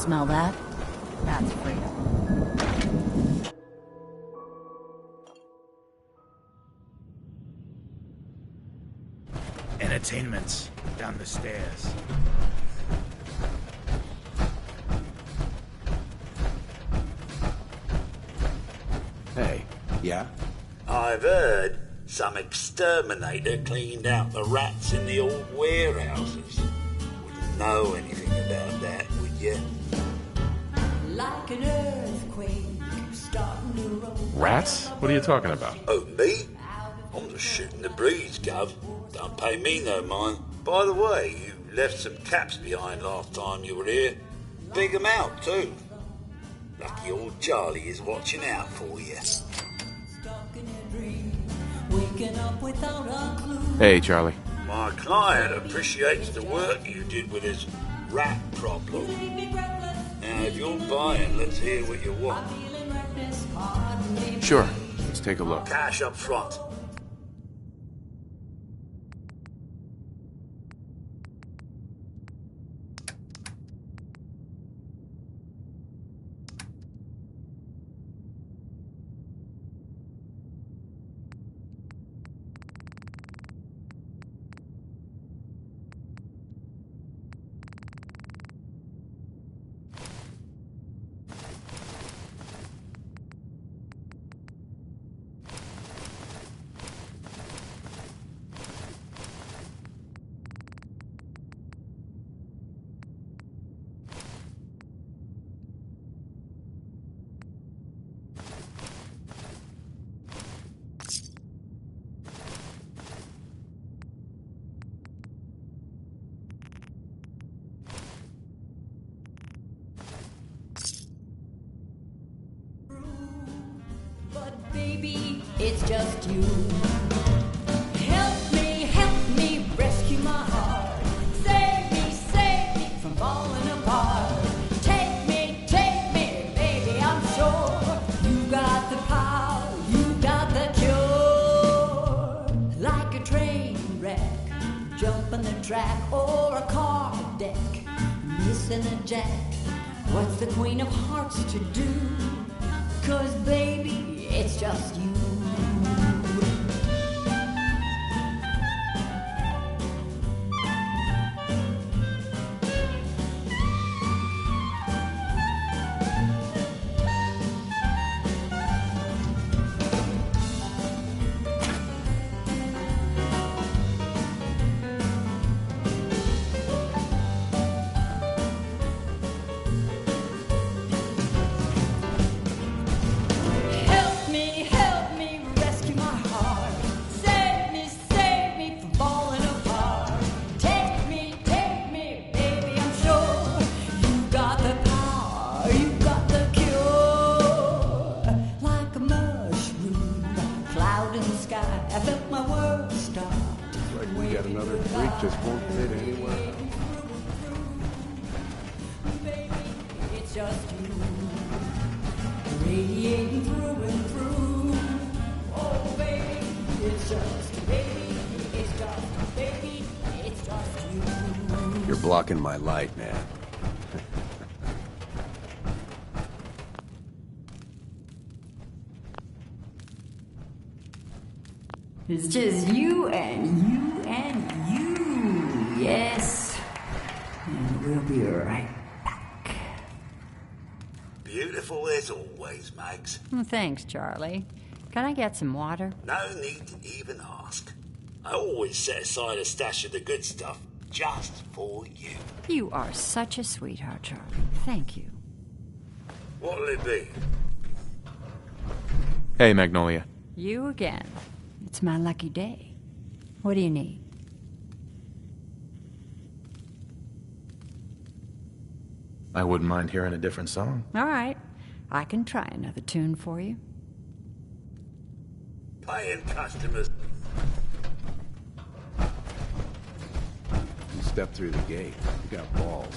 Smell that? That's freedom. Entertainment's down the stairs. Hey, yeah? I've heard some exterminator cleaned out the rats in the old warehouses. Wouldn't know anything about that, would you? Like an earthquake starting to roll. Rats? What are you talking about? Oh, me? I'm just shooting the breeze, Gov. Don't pay me no mind. By the way, you left some caps behind last time you were here. Big 'em out, too. Lucky old Charlie is watching out for you. Hey, Charlie. My client appreciates the work you did with his rat problem. Now, if you're buying, let's hear what you want. Sure. Let's take a look. Cash up front. Baby, it's just you. Help me rescue my heart. Save me from falling apart. Take me, baby, I'm sure you got the power, you got the cure. Like a train wreck, jumping the track, or a car deck, missing a jack. What's the Queen of Hearts to do? 'Cause baby, it's just you. Help me rescue my heart. Save me from falling apart. Take me, baby, I'm sure you got the power, you got the cure. Like a mushroom, cloud in the sky, I felt my world start. Like we got another freak just won't fit anywhere. Baby, it's just you. Radiating through and through. Oh, baby, it's just, baby, it's just you. You're blocking my light, man. It's just you and you and you. Yes. And we'll be right back. Beautiful as always, Mags. Well, thanks, Charlie. Can I get some water? No need to even ask. I always set aside a stash of the good stuff just for you. You are such a sweetheart, Charlie. Thank you. What'll it be? Hey, Magnolia. You again. It's my lucky day. What do you need? I wouldn't mind hearing a different song. All right. I can try another tune for you. Paying customers. You step through the gate. You got balls.